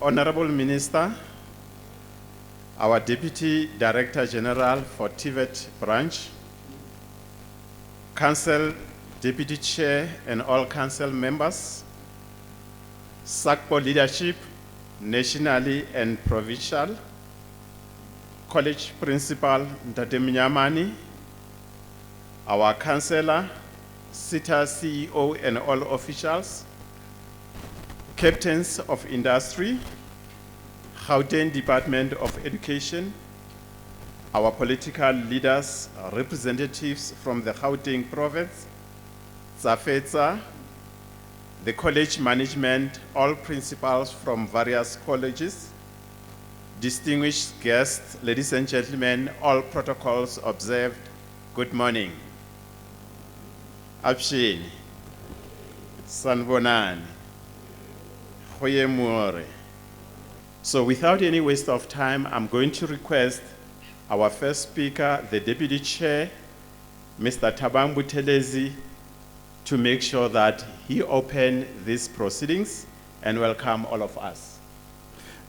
Honorable Minister, our Deputy Director General for TVET branch, Council Deputy Chair and all Council members, SACPO leadership, nationally and provincial, College Principal Ntate Mnyamani, our Councillor, SITA CEO and all officials, Captains of Industry, Gauteng Department of Education, our political leaders, representatives from the Gauteng province, Zafetsa, the college management, all principals from various colleges, distinguished guests, ladies and gentlemen, all protocols observed, good morning. Abshini, Sanbonani, Khoyemore. So without any waste of time, I'm going to request our first speaker, the Deputy Chair, Mr. Thabang Buthelezi, to make sure that he open these proceedings and welcome all of us.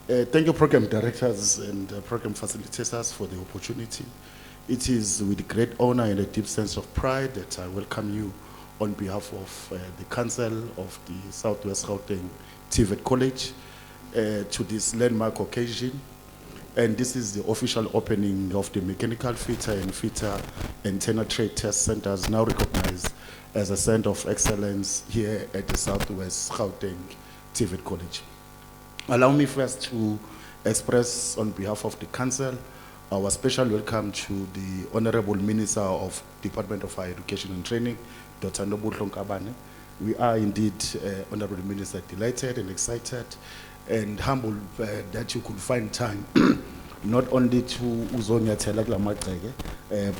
Thank you, program directors and program facilitators, for the opportunity. It is with great honor and a deep sense of pride that I welcome you on behalf of the Council of the Southwest Gauteng TVET College to this landmark occasion. And this is the official opening of the Mechanical Fitter and Fitter Antenna Trade Test Centers, now recognized as a center of excellence here at the Southwest Gauteng TVET College. Allow me first to express on behalf of the Council our special welcome to the Honorable Minister of Department of Higher Education and Training, Dr. Nobudlo Nkabane. We are indeed, Honorable Minister, delighted and excited and humbled that you could find time not only to uzonya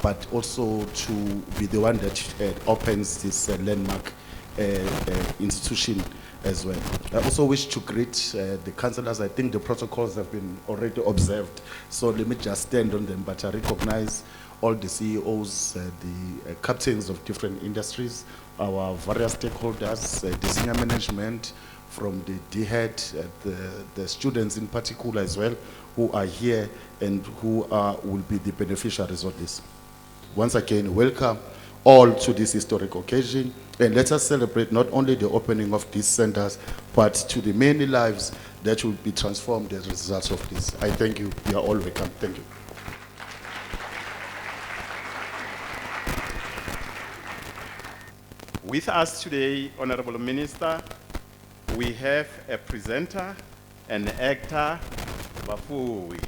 but also to be the one that opens this landmark institution as well. I also wish to greet the councillors. I think the protocols have been already observed, so let me just stand on them, but I recognize all the CEOs, the captains of different industries, our various stakeholders, the senior management from the DHEAD, the students in particular as well, who are here and who will be the beneficiaries of this. Once again, welcome all to this historic occasion, and let us celebrate not only the opening of these centers, but to the many lives that will be transformed as a result of this. I thank you. You are all welcome. Thank you. With us today, Honorable Minister, we have a presenter, an actor, Bafui.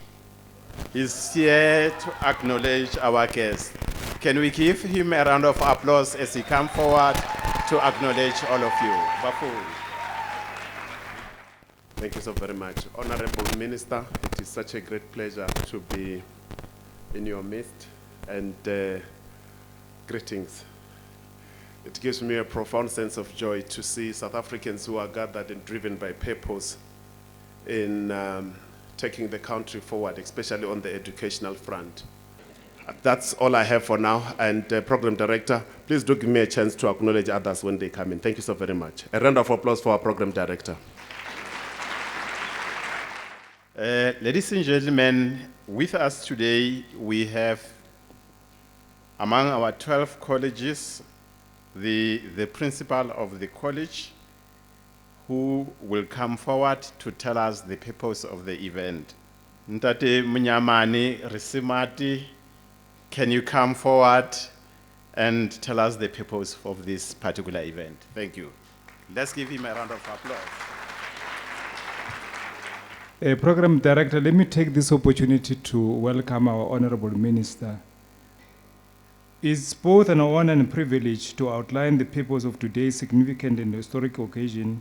He's here to acknowledge our guest. Can we give him a round of applause as he comes forward to acknowledge all of you? Bafui. Thank you so very much. Honorable Minister, it is such a great pleasure to be in your midst, and greetings. It gives me a profound sense of joy to see South Africans who are gathered and driven by purpose in taking the country forward, especially on the educational front. That's all I have for now. And Program Director, please do give me a chance to acknowledge others when they come in. Thank you so very much. A round of applause for our Program Director. Ladies and gentlemen, with us today, we have among our 12 colleges, the principal of the college, who will come forward to tell us the purpose of the event. Ntate Mnyamani Risimati, can you come forward and tell us the purpose of this particular event. Thank you. Let's give him a round of applause. Program Director, let me take this opportunity to welcome our Honorable Minister. It's both an honor and privilege to outline the purpose of today's significant and historic occasion,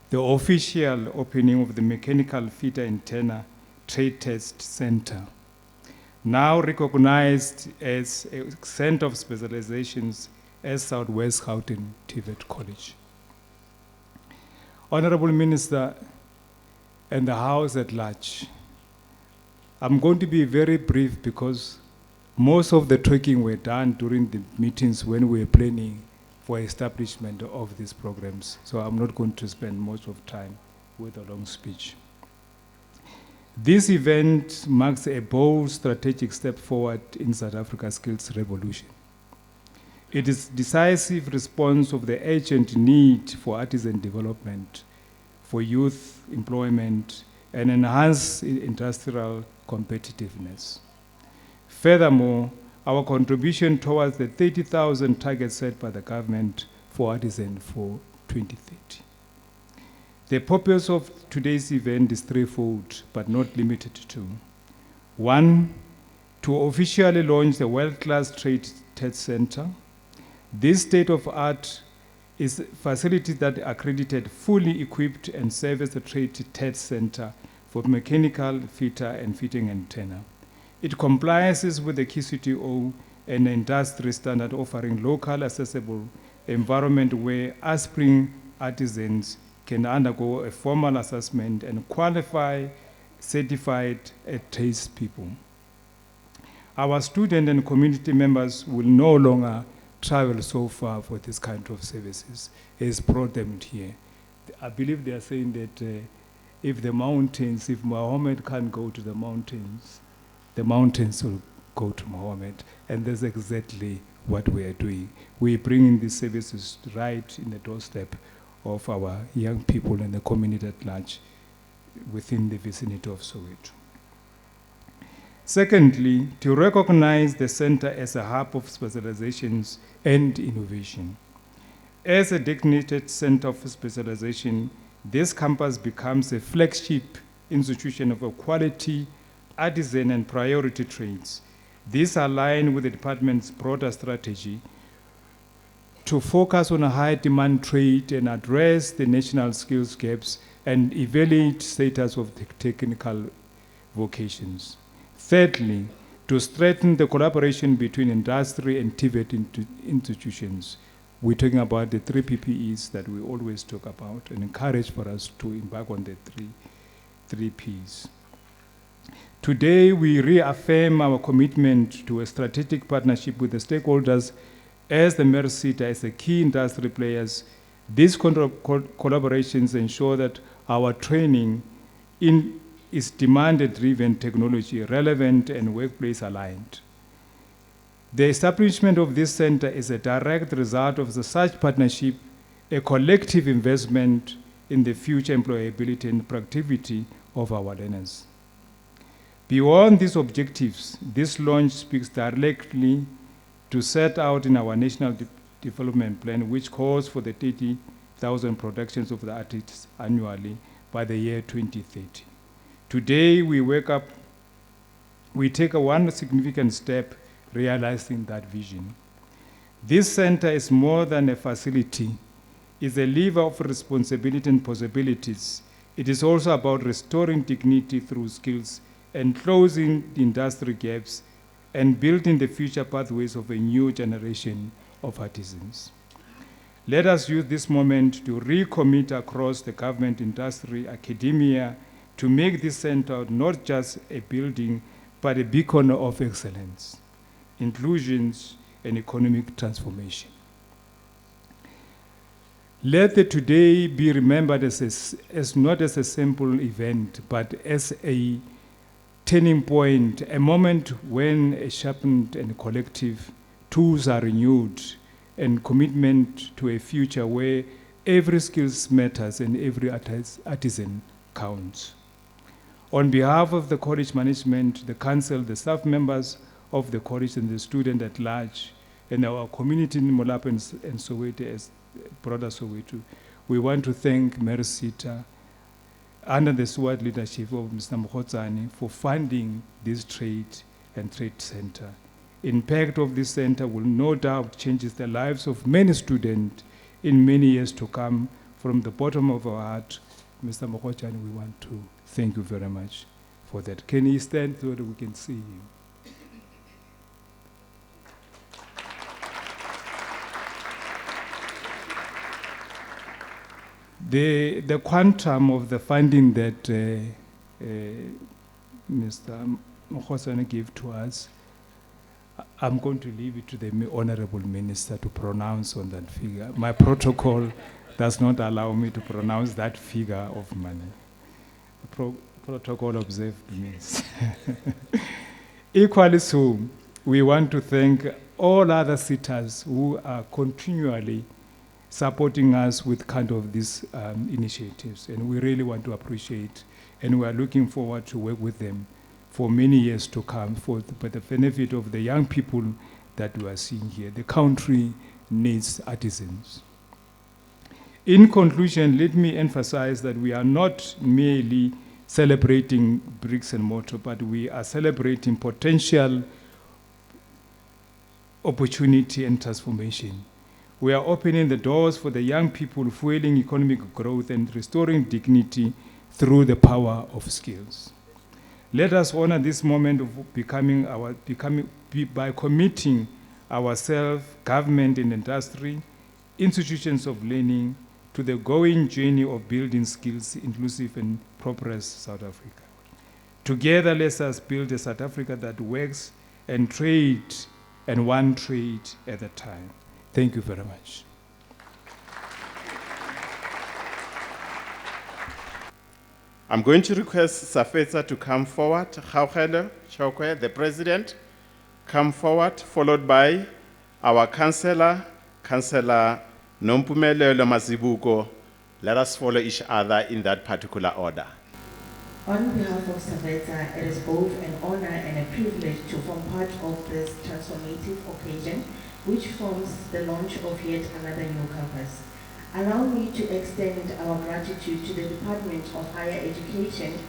the official opening of the Mechanical Fitter Antenna Trade Test Center, now recognized as a center of specializations as Southwest Gauteng TVET College. Honorable Minister and the House at large, I'm going to be very brief because most of the talking were done during the meetings when we were planning for establishment of these programs. So I'm not going to spend much of time with a long speech. This event marks a bold strategic step forward in South Africa's skills revolution. It is a decisive response of the urgent need for artisan development, for youth employment, and enhanced industrial competitiveness. Furthermore, our contribution towards the 30,000 target set by the government for artisans for 2030. The purpose of today's event is threefold, but not limited to. One, to officially launch the world-class Trade Test Center. This state-of-art is a facility that accredited, fully equipped, and serves the Trade Test Center for mechanical, fitter, and fitting antenna. It complies with the QCTO and industry standard, offering local accessible environment where aspiring artisans can undergo a formal assessment and qualify certified tradespeople. Our student and community members will no longer travel so far for this kind of services. It's brought them here. I believe they are saying that if Muhammad can't go to the mountains will go to Muhammad. And that's exactly what we are doing. We're bringing these services right in the doorstep of our young people and the community at large within the vicinity of Soweto. Secondly, to recognize the center as a hub of specializations and innovation. As a designated center of specialization, this campus becomes a flagship institution of a quality, artisan, and priority trades. This aligns with the department's broader strategy to focus on a high demand trade and address the national skills gaps and evaluate status of the technical vocations. Thirdly, to strengthen the collaboration between industry and TVET institutions. We're talking about the 3 PPEs that we always talk about and encourage for us to embark on the three Ps. Today, we reaffirm our commitment to a strategic partnership with the stakeholders as the MERSITA as a key industry players. These collaborations ensure that our training is demand-driven technology, relevant and workplace aligned. The establishment of this center is a direct result of such partnership, a collective investment in the future employability and productivity of our learners. Beyond these objectives, this launch speaks directly to set out in our national development plan, which calls for the 30,000 productions of the artists annually by the year 2030. Today, we take one significant step realizing that vision. This center is more than a facility. It's a lever of responsibility and possibilities. It is also about restoring dignity through skills and closing the industry gaps and building the future pathways of a new generation of artisans. Let us use this moment to recommit across the government, industry, academia, to make this center not just a building, but a beacon of excellence, inclusions, and economic transformation. Let the today be remembered as not as a simple event, but as a turning point, a moment when a sharpened and collective tools are renewed and commitment to a future where every skills matters and every artisan counts. On behalf of the college management, the council, the staff members of the college and the student at large, and our community in Molapo and Soweto, as broader Soweto. We want to thank Merisita, under the SWAT leadership of Mr. Mkhotsane, for funding this trade and trade center. Impact of this center will no doubt change the lives of many students in many years to come. From the bottom of our heart, Mr. Mkhotsane, we want to thank you very much for that. Can you stand so that we can see you? The quantum of the funding that Mr. Mkhotsane gave to us, I'm going to leave it to the Honorable Minister to pronounce on that figure. My protocol does not allow me to pronounce that figure of money. Protocol observed means. Equally so, we want to thank all other sitters who are continually supporting us with kind of these initiatives, and we really want to appreciate, and we are looking forward to work with them for many years to come for the benefit of the young people that we are seeing here. The country needs artisans. In conclusion, let me emphasize that we are not merely celebrating bricks and mortar, but we are celebrating potential opportunity and transformation. We are opening the doors for the young people, fueling economic growth and restoring dignity through the power of skills. Let us honor this moment of by committing ourselves, government and industry, institutions of learning, to the going journey of building skills, inclusive and prosperous South Africa. Together, let us build a South Africa that works and trade, and one trade at a time. Thank you very much. I'm going to request Safetsa to come forward. Kgaugelo Chokwe, the president, come forward, followed by our councillor, Councillor Nompumelelo Mazibuko. Let us follow each other in that particular order. On behalf of Safetsa, it is both an honor and a privilege to form part of this transformative occasion, which forms the launch of yet another new campus. Allow me to extend our gratitude to the Department of Higher Education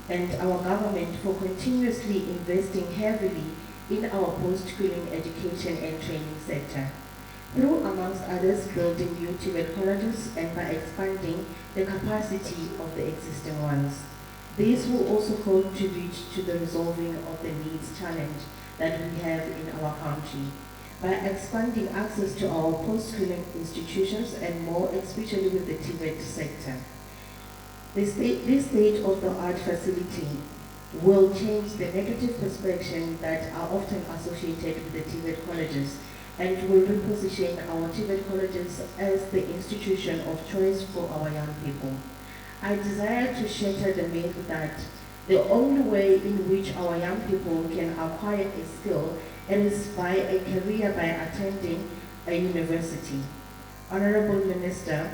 and our government for continuously investing heavily in our post-schooling education and training sector, through, amongst others, building new TVET colleges and by expanding the capacity of the existing ones. These will also contribute to the resolving of the needs challenge that we have in our country, by expanding access to our post-schooling institutions and more, especially with the TVET sector. This state-of-the-art facility will change the negative perception that are often associated with the TVET colleges, and will reposition our TVET colleges as the institution of choice for our young people. I desire to shatter the myth that the only way in which our young people can acquire a skill is by a career by attending a university. Honorable Minister,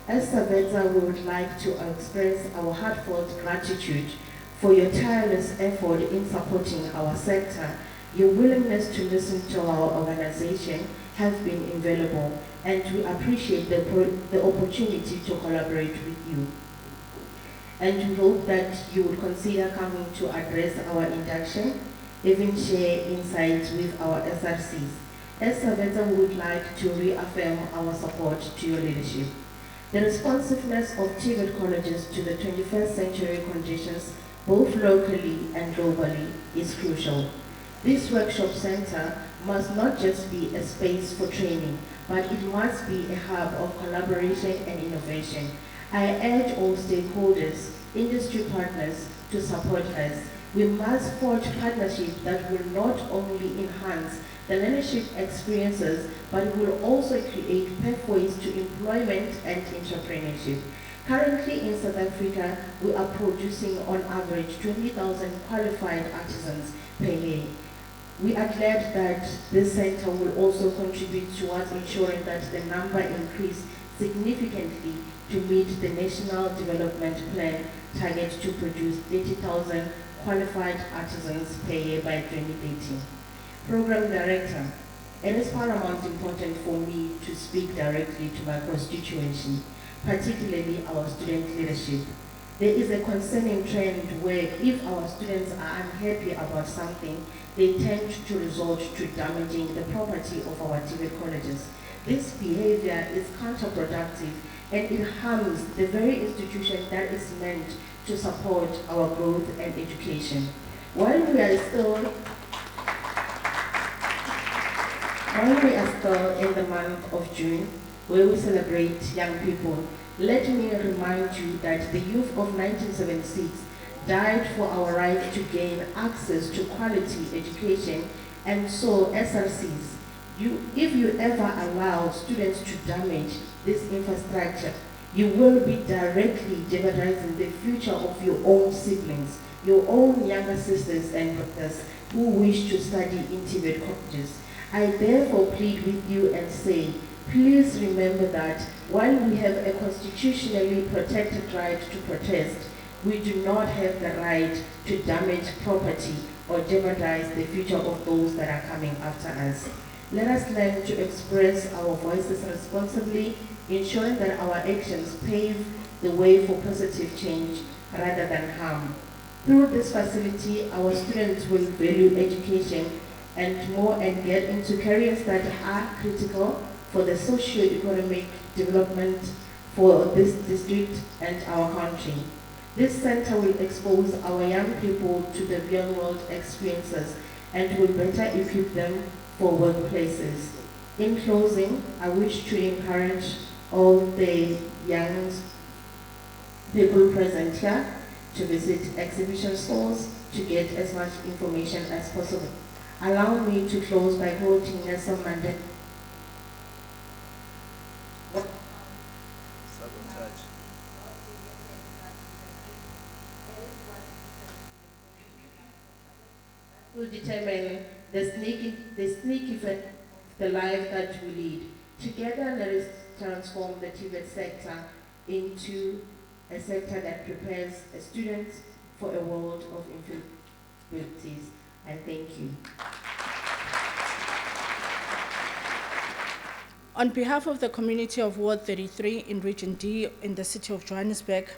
as Safetsa, we would like to express our heartfelt gratitude for your tireless effort in supporting our sector. Your willingness to listen to our organization has been invaluable, and we appreciate the opportunity to collaborate with you. And we hope that you will consider coming to address our induction, even share insights with our SRCs. As Safetsa, we would like to reaffirm our support to your leadership. The responsiveness of TVET colleges to the 21st century conditions, both locally and globally, is crucial. This workshop center must not just be a space for training, but it must be a hub of collaboration and innovation. I urge all stakeholders, industry partners, to support us. We must forge partnerships that will not only enhance the leadership experiences, but will also create pathways to employment and entrepreneurship. Currently in South Africa, we are producing on average 20,000 qualified artisans per year. We are glad that this center will also contribute towards ensuring that the number increase significantly to meet the National Development Plan target to produce 30,000 qualified artisans per year by 2030. Program Director, It is paramount important for me to speak directly to my constituency, particularly our student leadership. There is a concerning trend where if our students are unhappy about something, they tend to resort to damaging the property of our TVET colleges. This behavior is counterproductive and it harms the very institution that is meant to support our growth and education. While we are still in the month of June, where we celebrate young people, let me remind you that the youth of 1976 died for our right to gain access to quality education, and so SRCs, if you ever allow students to damage this infrastructure, you will be directly jeopardizing the future of your own siblings, your own younger sisters and brothers who wish to study in TVET colleges. I therefore plead with you and say, please remember that while we have a constitutionally protected right to protest, we do not have the right to damage property or jeopardize the future of those that are coming after us. Let us learn to express our voices responsibly, ensuring that our actions pave the way for positive change rather than harm. Through this facility, our students will value education and get into careers that are critical for the socio-economic development for this district and our country. This center will expose our young people to the real-world experiences and will better equip them for workplaces. In closing, I wish to encourage all the young people present here to visit exhibition stalls to get as much information as possible. Allow me to close by quoting Nelson Mandela. Will determine the sneak effect of the life that we lead. Together, let us transform the TVET sector into a sector that prepares students for a world of infabilities. I thank you. On behalf of the community of Ward 33 in Region D in the city of Johannesburg,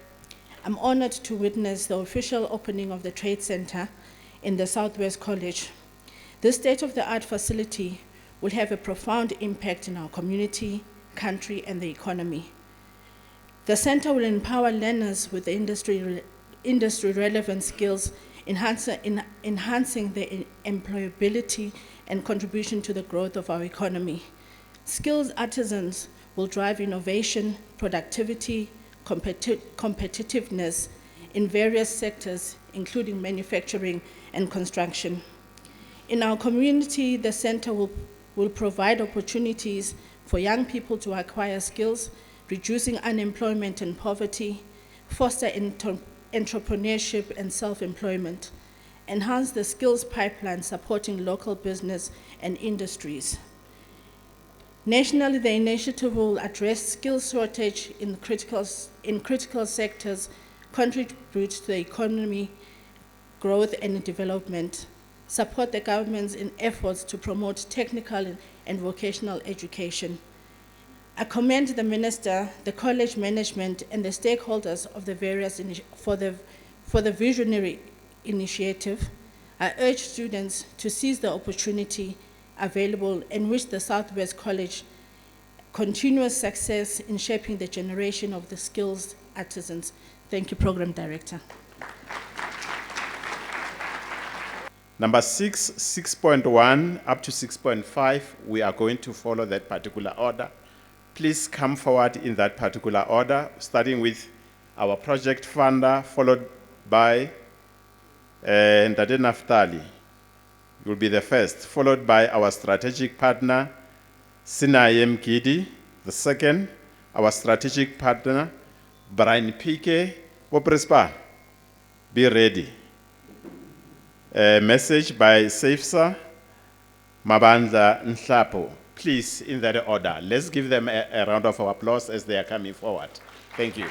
I'm honored to witness the official opening of the Trade Center in the Southwest College. This state-of-the-art facility will have a profound impact in our community, country, and the economy. The center will empower learners with the industry-relevant skills, enhancing their employability and contribution to the growth of our economy. Skilled artisans will drive innovation, productivity, competitiveness in various sectors, including manufacturing and construction. In our community, the center will provide opportunities for young people to acquire skills, reducing unemployment and poverty, foster entrepreneurship and self-employment, enhance the skills pipeline supporting local business and industries. Nationally, the initiative will address skills shortage in critical sectors, contribute to the economy, growth and development, support the government's efforts to promote technical and vocational education. I commend the minister, the college management, and the stakeholders of the various for the visionary initiative. I urge students to seize the opportunity available and wish the Southwest College continuous success in shaping the generation of the skills artisans. Thank you, Program Director. Number 6, 6.1 up to 6.5, we are going to follow that particular order. Please come forward in that particular order, starting with our project funder, followed by Ndade Naftali. Will be the first, followed by our strategic partner, Sinaye Mkidi. The second, our strategic partner, Brian Pike. Woprespa, be ready. A message by Safsa Mabandla Nhlapo. Please, in that order. Let's give them a round of applause as they are coming forward. Thank you.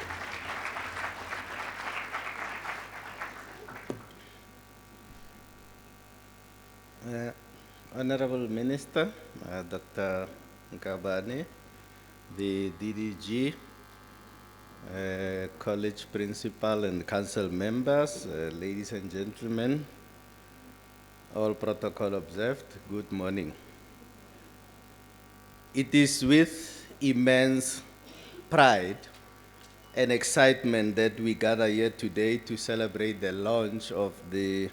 Honorable Minister, Dr. Nkabane, the DDG, college principal and council members, ladies and gentlemen, all protocol observed, good morning. It is with immense pride and excitement that we gather here today to celebrate the launch of the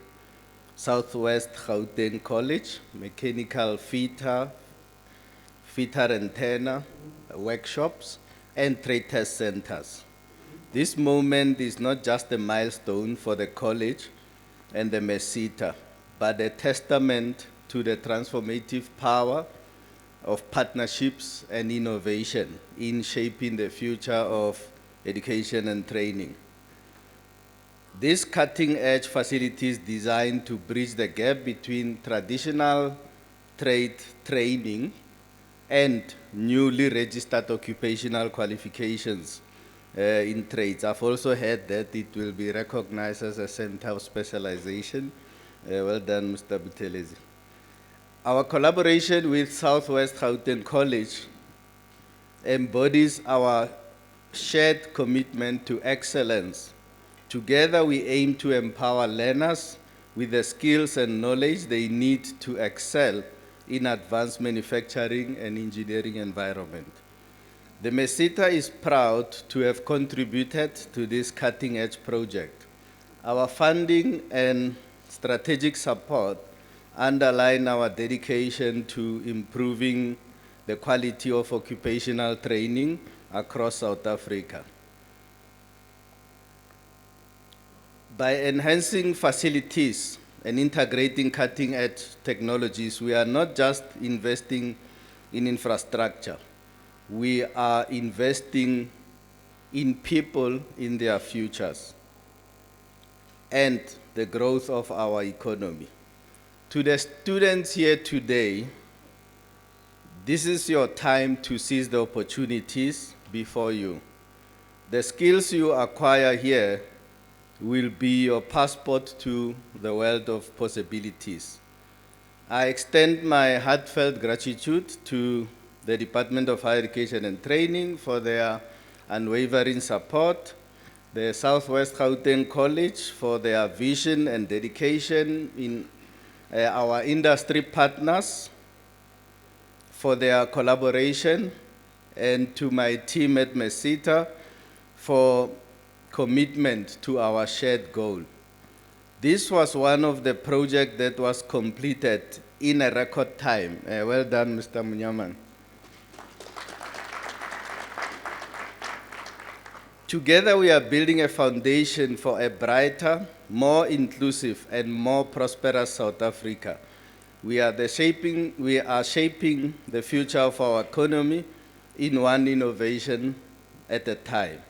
Southwest Gauteng College Mechanical Fitter and Turner workshops and trade test centers. This moment is not just a milestone for the college and the MESITA, but a testament to the transformative power of partnerships and innovation in shaping the future of education and training. These cutting-edge facilities designed to bridge the gap between traditional trade training and newly registered occupational qualifications in trades. I've also heard that it will be recognized as a center of specialization. Well done, Mr. Buthelezi. Our collaboration with Southwest Gauteng College embodies our shared commitment to excellence. Together, we aim to empower learners with the skills and knowledge they need to excel in advanced manufacturing and engineering environment. The MESITA is proud to have contributed to this cutting-edge project. Our funding and strategic support underline our dedication to improving the quality of occupational training across South Africa. By enhancing facilities and integrating cutting-edge technologies, we are not just investing in infrastructure. We are investing in people, in their futures, and the growth of our economy. To the students here today, this is your time to seize the opportunities before you. The skills you acquire here will be your passport to the world of possibilities. I extend my heartfelt gratitude to the Department of Higher Education and Training for their unwavering support, the Southwest Gauteng College for their vision and dedication, in our industry partners for their collaboration, and to my team at MESITA for commitment to our shared goal. This was one of the projects that was completed in a record time. Well done, Mr. Munyaman. Together, we are building a foundation for a brighter, more inclusive, and more prosperous South Africa. We are shaping the future of our economy in one innovation at a time.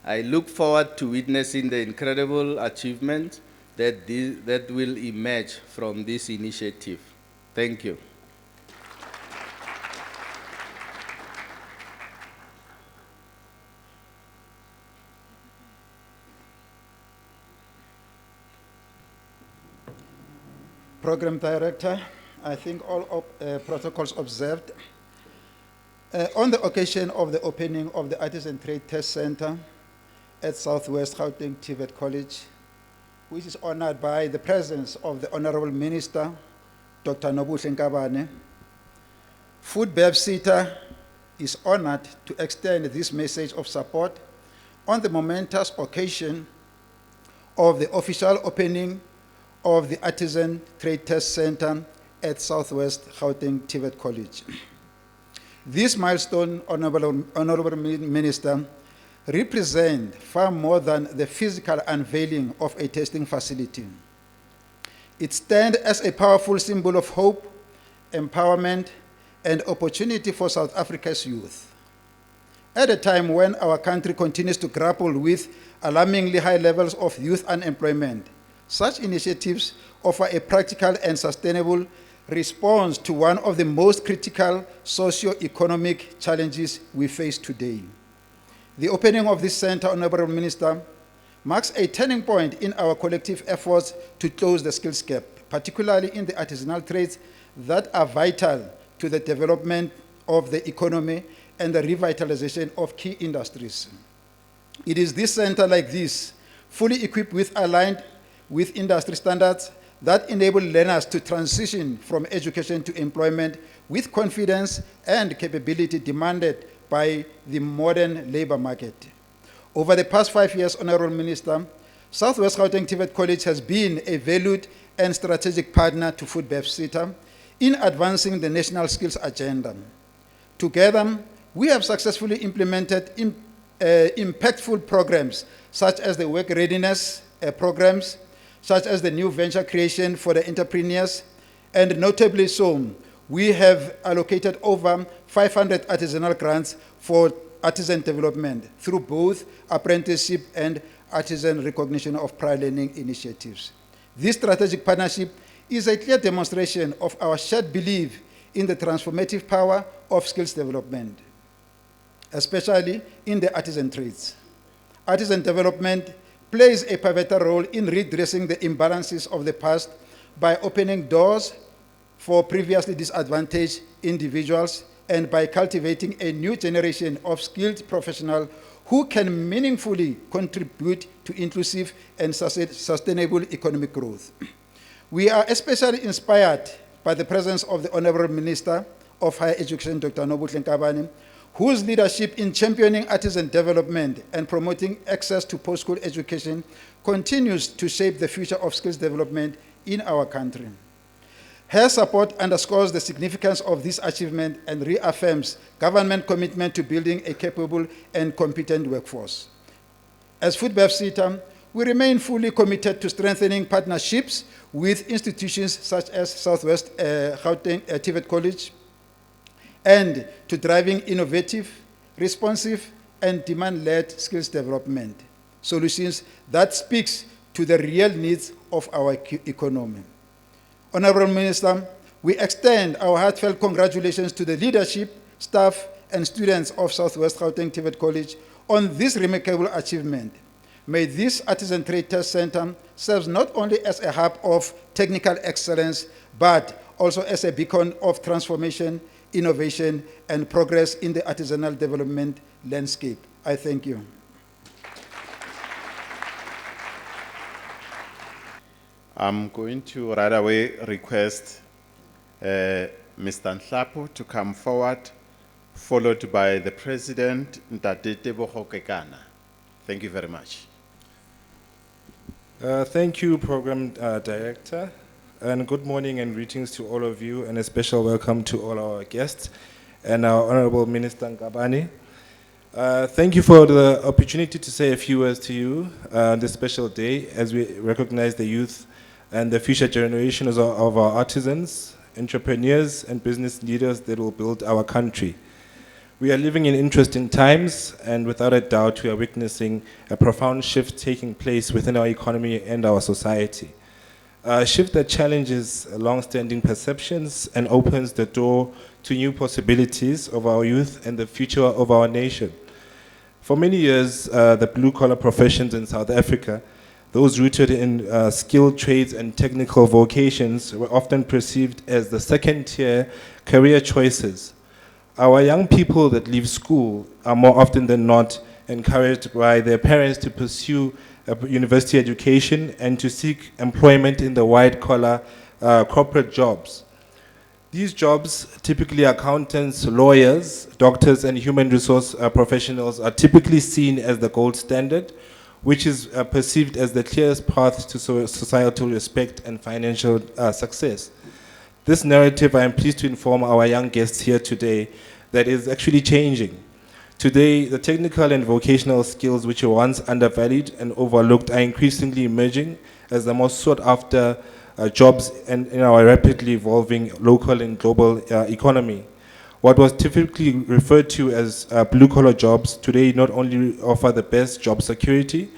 I look forward to witnessing the incredible achievements that will emerge from this initiative. Thank you. Program Director, I think all protocols observed. On the occasion of the opening of the Artisan Trade Test Center at Southwest Gauteng TVET College, which is honored by the presence of the Honorable Minister, Dr. Nobuhle Nkabane, FoodBevSita is honored to extend this message of support on the momentous occasion of the official opening of the Artisan Trade Test Center at Southwest Gauteng TVET College. This milestone, Honorable Minister, represent far more than the physical unveiling of a testing facility. It stands as a powerful symbol of hope, empowerment, and opportunity for South Africa's youth. At a time when our country continues to grapple with alarmingly high levels of youth unemployment, such initiatives offer a practical and sustainable response to one of the most critical socio-economic challenges we face today. The opening of this center, Honorable Minister, marks a turning point in our collective efforts to close the skills gap, particularly in the artisanal trades that are vital to the development of the economy and the revitalization of key industries. It is this center like this, fully equipped with aligned with industry standards, that enable learners to transition from education to employment with confidence and capability demanded by the modern labor market. Over the past 5 years, Honorable Minister, Southwest Gauteng TVET College has been a valued and strategic partner to FoodBevCita in advancing the national skills agenda. Together, we have successfully implemented impactful programs such as the work readiness programs, such as the new venture creation for the entrepreneurs, and notably so, we have allocated over 500 artisanal grants for artisan development through both apprenticeship and artisan recognition of prior learning initiatives. This strategic partnership is a clear demonstration of our shared belief in the transformative power of skills development, especially in the artisan trades. Artisan development plays a pivotal role in redressing the imbalances of the past by opening doors for previously disadvantaged individuals and by cultivating a new generation of skilled professionals who can meaningfully contribute to inclusive and sustainable economic growth. We are especially inspired by the presence of the Honorable Minister of Higher Education, Dr. Nobuhle Nkabane, whose leadership in championing artisan development and promoting access to post-school education continues to shape the future of skills development in our country. Her support underscores the significance of this achievement and reaffirms government commitment to building a capable and competent workforce. As FoodBevCita, we remain fully committed to strengthening partnerships with institutions such as Southwest Gauteng TVET College, and to driving innovative, responsive, and demand-led skills development solutions that speaks to the real needs of our economy. Honorable Minister, we extend our heartfelt congratulations to the leadership, staff, and students of Southwest Gauteng TVET College on this remarkable achievement. May this Artisan Trade Test Center serve not only as a hub of technical excellence, but also as a beacon of transformation, innovation, and progress in the artisanal development landscape. I thank you. I'm going to right away request Mr. Nhlapo to come forward, followed by the President, Ntate Tebogo Kekana. Thank you very much. Thank you, Program Director, and good morning and greetings to all of you, and a special welcome to all our guests and our Honorable Minister Nkabane. Thank you for the opportunity to say a few words to you on this special day as we recognize the youth and the future generations of our artisans, entrepreneurs, and business leaders that will build our country. We are living in interesting times, and without a doubt, we are witnessing a profound shift taking place within our economy and our society. A shift that challenges long-standing perceptions and opens the door to new possibilities of our youth and the future of our nation. For many years, the blue-collar professions in South Africa, those rooted in skilled trades and technical vocations, were often perceived as the second-tier career choices. Our young people that leave school are more often than not encouraged by their parents to pursue a university education and to seek employment in the white-collar corporate jobs. These jobs, typically accountants, lawyers, doctors, and human resource professionals, are typically seen as the gold standard, which is perceived as the clearest path to societal respect and financial success. This narrative, I am pleased to inform our young guests here today, that is actually changing. Today, the technical and vocational skills which were once undervalued and overlooked are increasingly emerging as the most sought after jobs in our rapidly evolving local and global economy. What was typically referred to as blue-collar jobs today not only offer the best job security,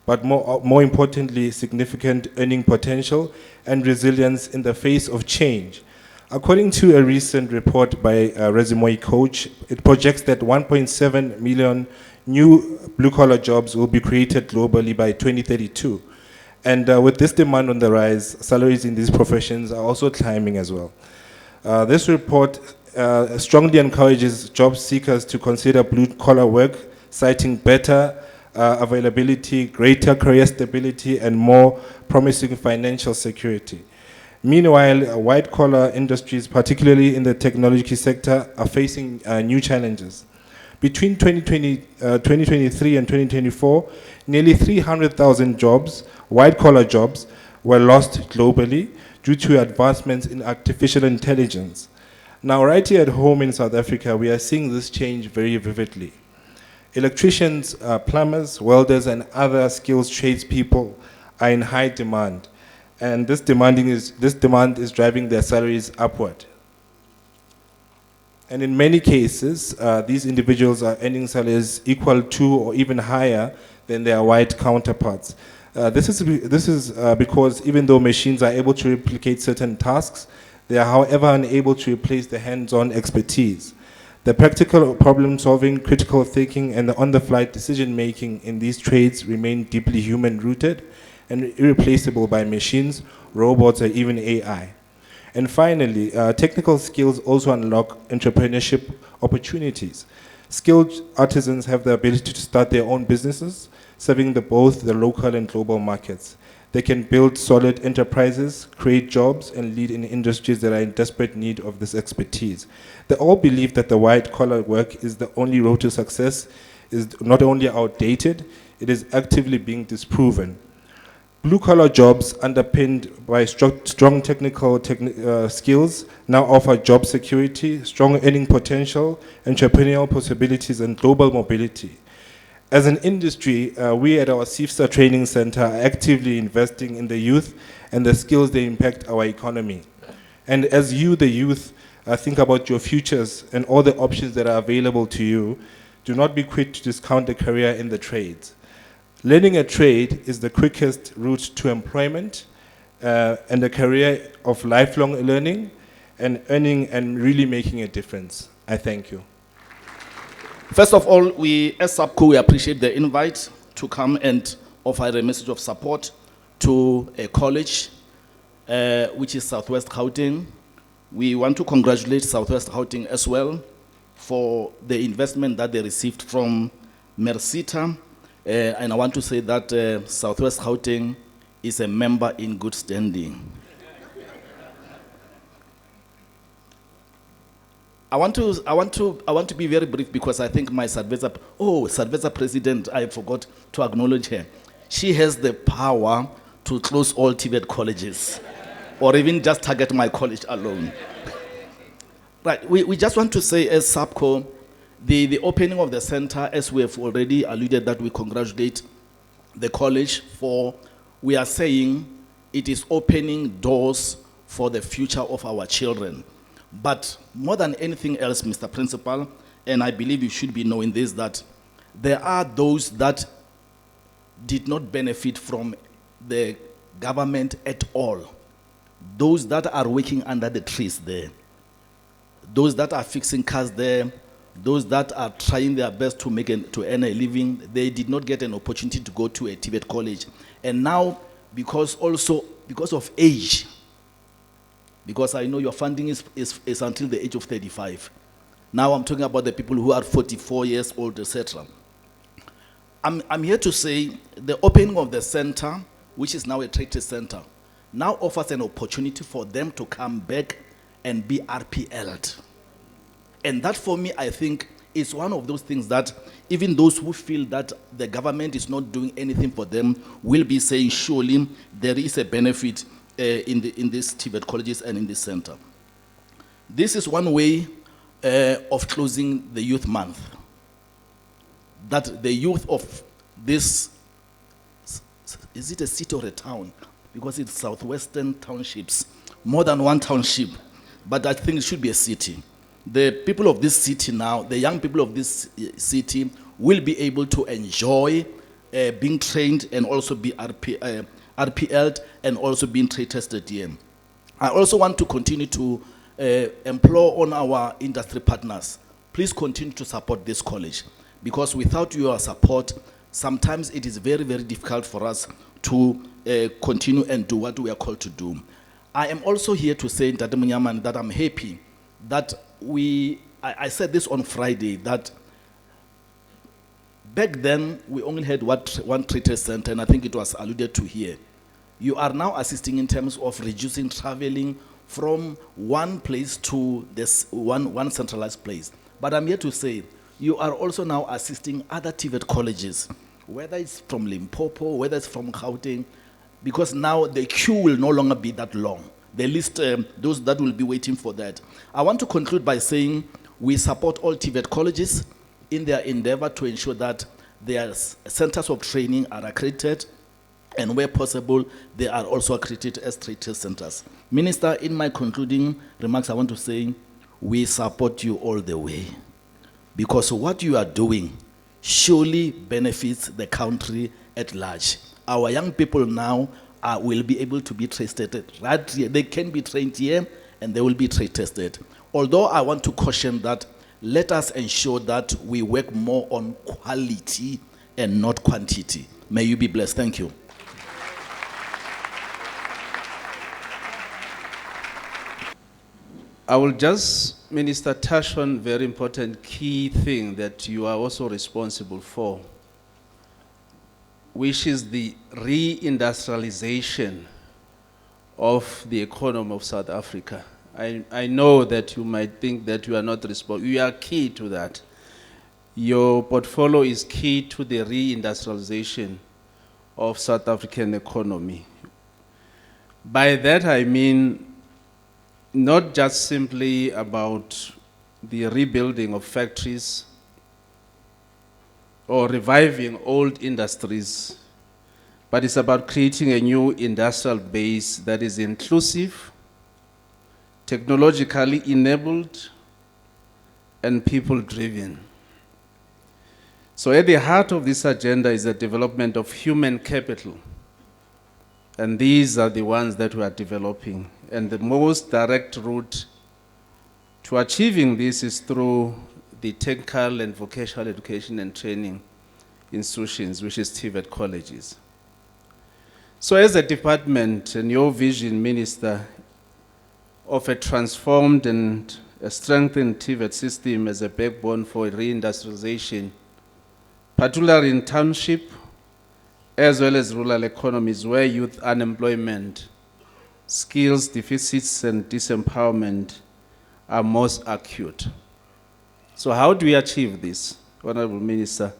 but more importantly, significant earning potential and resilience in the face of change. According to a recent report by Resume Coach, it projects that 1.7 million new blue-collar jobs will be created globally by 2032. And with this demand on the rise, salaries in these professions are also climbing as well. This report strongly encourages job seekers to consider blue-collar work, citing better availability, greater career stability, and more promising financial security. Meanwhile, white-collar industries, particularly in the technology sector, are facing new challenges. Between 2023 and 2024, nearly 300,000 jobs, white-collar jobs, were lost globally due to advancements in artificial intelligence. Now, right here at home in South Africa, we are seeing this change very vividly. Electricians, plumbers, welders, and other skills tradespeople are in high demand, and this demand is driving their salaries upward. And in many cases, these individuals are earning salaries equal to or even higher than their white counterparts. This is because even though machines are able to replicate certain tasks, they are, however, unable to replace the hands-on expertise. The practical problem-solving, critical thinking, and the on-the-fly decision-making in these trades remain deeply human-rooted and irreplaceable by machines, robots, or even AI. And finally, technical skills also unlock entrepreneurship opportunities. Skilled artisans have the ability to start their own businesses, serving both the local and global markets. They can build solid enterprises, create jobs, and lead in industries that are in desperate need of this expertise. They all believe that the white-collar work is the only road to success, is not only outdated, it is actively being disproven. Blue-collar jobs underpinned by strong technical skills now offer job security, strong earning potential, entrepreneurial possibilities, and global mobility. As an industry, we at our CIFSA Training Center are actively investing in the youth and the skills that impact our economy. And as you, the youth, think about your futures and all the options that are available to you, do not be quick to discount a career in the trades. Learning a trade is the quickest route to employment and a career of lifelong learning and earning and really making a difference. I thank you. First of all, we, as SAPCO, we appreciate the invite to come and offer a message of support to a college, which is Southwest Gauteng. We want to congratulate Southwest Gauteng as well for the investment that they received from Mersita. And I want to say that Southwest Gauteng is a member in good standing. I want to be very brief because I think my Sadvesa president, I forgot to acknowledge her. She has the power to close all TVET colleges or even just target my college alone. Right, we just want to say as SAPCO, the opening of the center, as we have already alluded, that we congratulate the college for, we are saying it is opening doors for the future of our children. But more than anything else, Mr. Principal, and I believe you should be knowing this, that there are those that did not benefit from the government at all. Those that are working under the trees there. Those that are fixing cars there. Those that are trying their best to earn a living, they did not get an opportunity to go to a TVET college. And now, because of age, because I know your funding is until the age of 35. Now I'm talking about the people who are 44 years old, etc. I'm here to say the opening of the center, which is now a trade center, now offers an opportunity for them to come back and be RPL'd. And that for me, I think, is one of those things that even those who feel that the government is not doing anything for them will be saying, surely there is a benefit in these TVET colleges and in this center. This is one way of closing the youth month. That the youth of this, is it a city or a town? Because it's southwestern townships, more than one township, but I think it should be a city. The people of this city now, the young people of this city will be able to enjoy being trained and also be RPL'd and also being trade tested here. I also want to continue to implore on our industry partners, please continue to support this college, because without your support, sometimes it is very, very difficult for us to continue and do what we are called to do. I am also here to say, Ntate Munyamani, that I'm happy that I said this on Friday, that back then we only had one treatment center, and I think it was alluded to here. You are now assisting in terms of reducing traveling from one place to this one centralized place. But I'm here to say, you are also now assisting other TVET colleges, whether it's from Limpopo, whether it's from Gauteng, because now the queue will no longer be that long. The list, those that will be waiting for that. I want to conclude by saying we support all TVET colleges in their endeavor to ensure that their centers of training are accredited, and where possible, they are also accredited as trade test centers. Minister, in my concluding remarks, I want to say we support you all the way, because what you are doing surely benefits the country at large. Our young people now will be able to be trade tested right here. They can be trained here and they will be trade tested. Although I want to caution that, let us ensure that we work more on quality and not quantity. May you be blessed. Thank you. I will just, Minister, touch on very important key thing that you are also responsible for, which is the reindustrialization of the economy of South Africa. I know that you might think that you are not responsible. You are key to that. Your portfolio is key to the reindustrialization of South African economy. By that I mean not just simply about the rebuilding of factories or reviving old industries, but it's about creating a new industrial base that is inclusive, technologically enabled, and people-driven. So at the heart of this agenda is the development of human capital. And these are the ones that we are developing. And the most direct route to achieving this is through the technical and vocational education and training institutions, which is TVET colleges. So as a department and your vision, Minister, of a transformed and a strengthened TVET system as a backbone for reindustrialization, particularly in township, as well as rural economies where youth unemployment, skills deficits, and disempowerment are most acute. So how do we achieve this, Honorable Minister?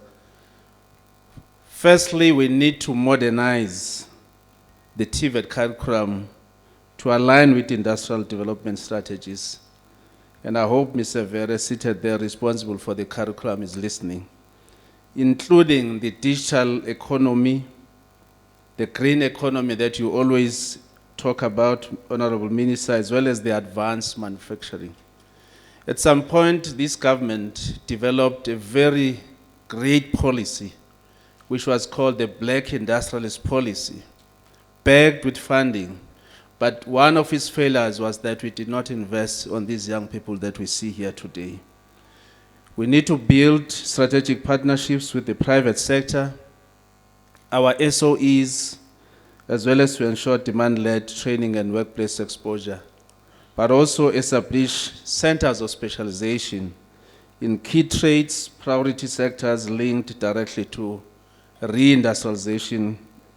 Firstly, we need to modernize the TVET curriculum to align with industrial development strategies. And I hope Mr. Vera, seated there responsible for the curriculum, is listening, including the digital economy, the green economy that you always talk about, Honorable Minister, as well as the advanced manufacturing. At some point, this government developed a very great policy, which was called the Black Industrialist Policy, backed with funding. But one of its failures was that we did not invest on these young people that we see here today. We need to build strategic partnerships with the private sector, our SOEs, as well as to ensure demand-led training and workplace exposure, but also establish centers of specialization in key trades, priority sectors linked directly to reindustrialization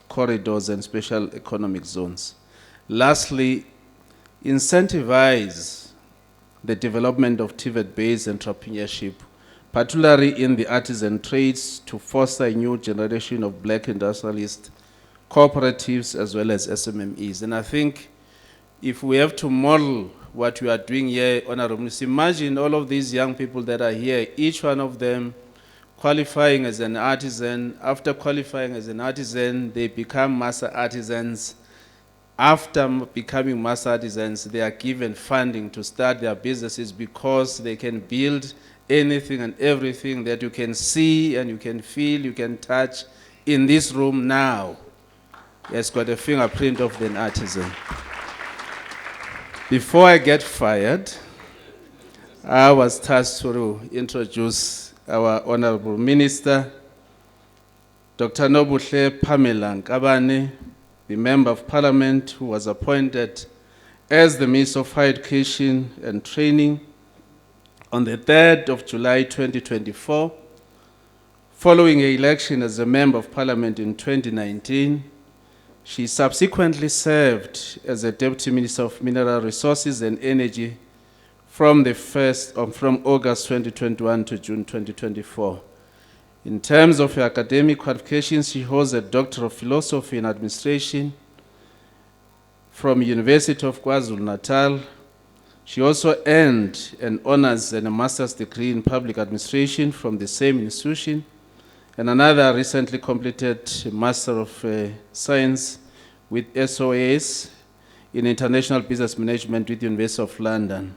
corridors and special economic zones. Lastly, incentivize the development of TVET-based entrepreneurship, particularly in the artisan trades, to foster a new generation of black industrialists, cooperatives, as well as SMMEs. And I think if we have to model what we are doing here, Honorable Minister, imagine all of these young people that are here, each one of them qualifying as an artisan. After qualifying as an artisan, they become master artisans. After becoming master artisans, they are given funding to start their businesses because they can build anything and everything that you can see and you can feel, you can touch in this room now. It's got a fingerprint of an artisan. Before I get fired, I was tasked to introduce our Honorable Minister, Dr. Nobuhle Pamela Nkabane, the Member of Parliament who was appointed as the Minister of Higher Education and Training on the 3rd of July 2024, following an election as a Member of Parliament in 2019. She subsequently served as a Deputy Minister of Mineral Resources and Energy from August 2021 to June 2024. In terms of her academic qualifications, she holds a Doctor of Philosophy in Administration from University of KwaZulu-Natal. She also earned an honors and a master's degree in public administration from the same institution, and another recently completed Master of Science with SOAS in International Business Management with the University of London.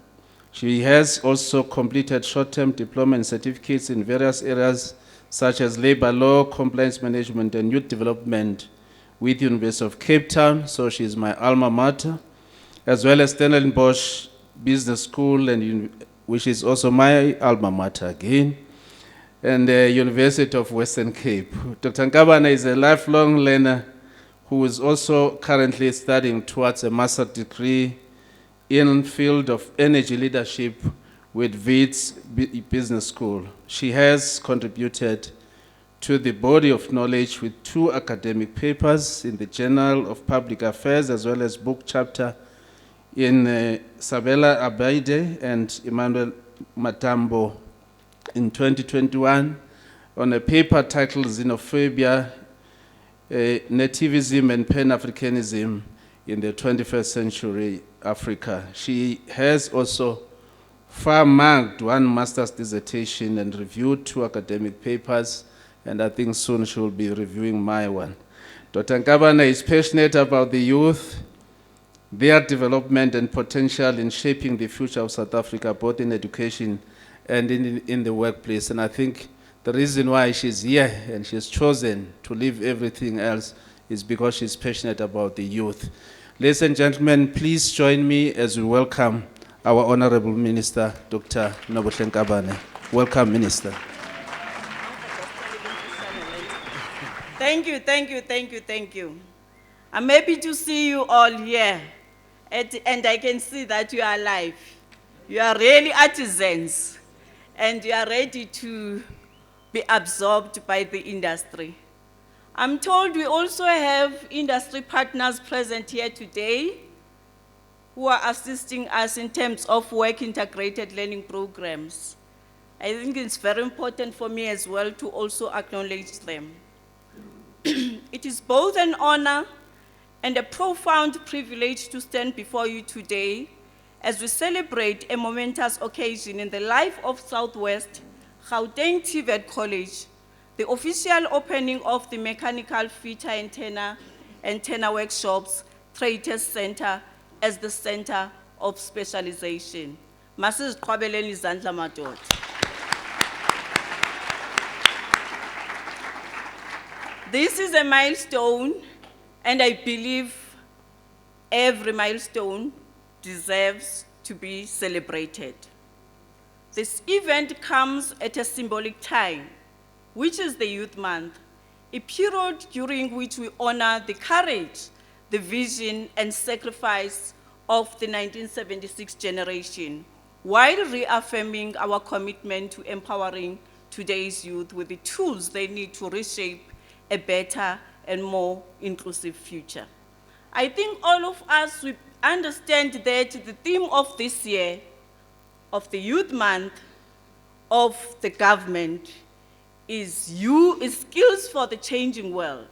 She has also completed short-term diploma and certificates in various areas such as labor law, compliance management, and youth development with the University of Cape Town, so she is my alma mater, as well as Stellenbosch Business School, which is also my alma mater again, and the University of Western Cape. Dr. Nkabane is a lifelong learner who is also currently studying towards a master's degree in field of energy leadership with Wits Business School. She has contributed to the body of knowledge with 2 academic papers in the Journal of Public Affairs, as well as book chapter in Sabela Abaide and Emmanuel Matambo in 2021 on a paper titled Xenophobia, Nativism and Pan-Africanism in the 21st Century Africa. She has also far-marked 1 master's dissertation and reviewed 2 academic papers, and I think soon she will be reviewing my one. Dr. Nkabane is passionate about the youth, their development and potential in shaping the future of South Africa, both in education and in the workplace. And I think the reason why she's here and she's chosen to leave everything else is because she's passionate about the youth. Ladies and gentlemen, please join me as we welcome our Honorable Minister, Dr. Nobuhle Nkabane. Welcome, Minister. Thank you, thank you, thank you, thank you. I'm happy to see you all here, and I can see that you are alive. You are really artisans, and you are ready to be absorbed by the industry. I'm told we also have industry partners present here today who are assisting us in terms of work integrated learning programs. I think it's very important for me as well to also acknowledge them. It is both an honor and a profound privilege to stand before you today as we celebrate a momentous occasion in the life of Southwest Gauteng TVET College, the official opening of the Mechanical Fitter Antenna Workshops Trade Center as the Center of Specialization. Masizigqwabeleni izandla madoda. This is a milestone, and I believe every milestone deserves to be celebrated. This event comes at a symbolic time, which is the Youth Month, a period during which we honor the courage, the vision, and sacrifice of the 1976 generation, while reaffirming our commitment to empowering today's youth with the tools they need to reshape a better and more inclusive future. I think all of us we understand that the theme of this year, of the Youth Month, of the government, is skills for the changing world.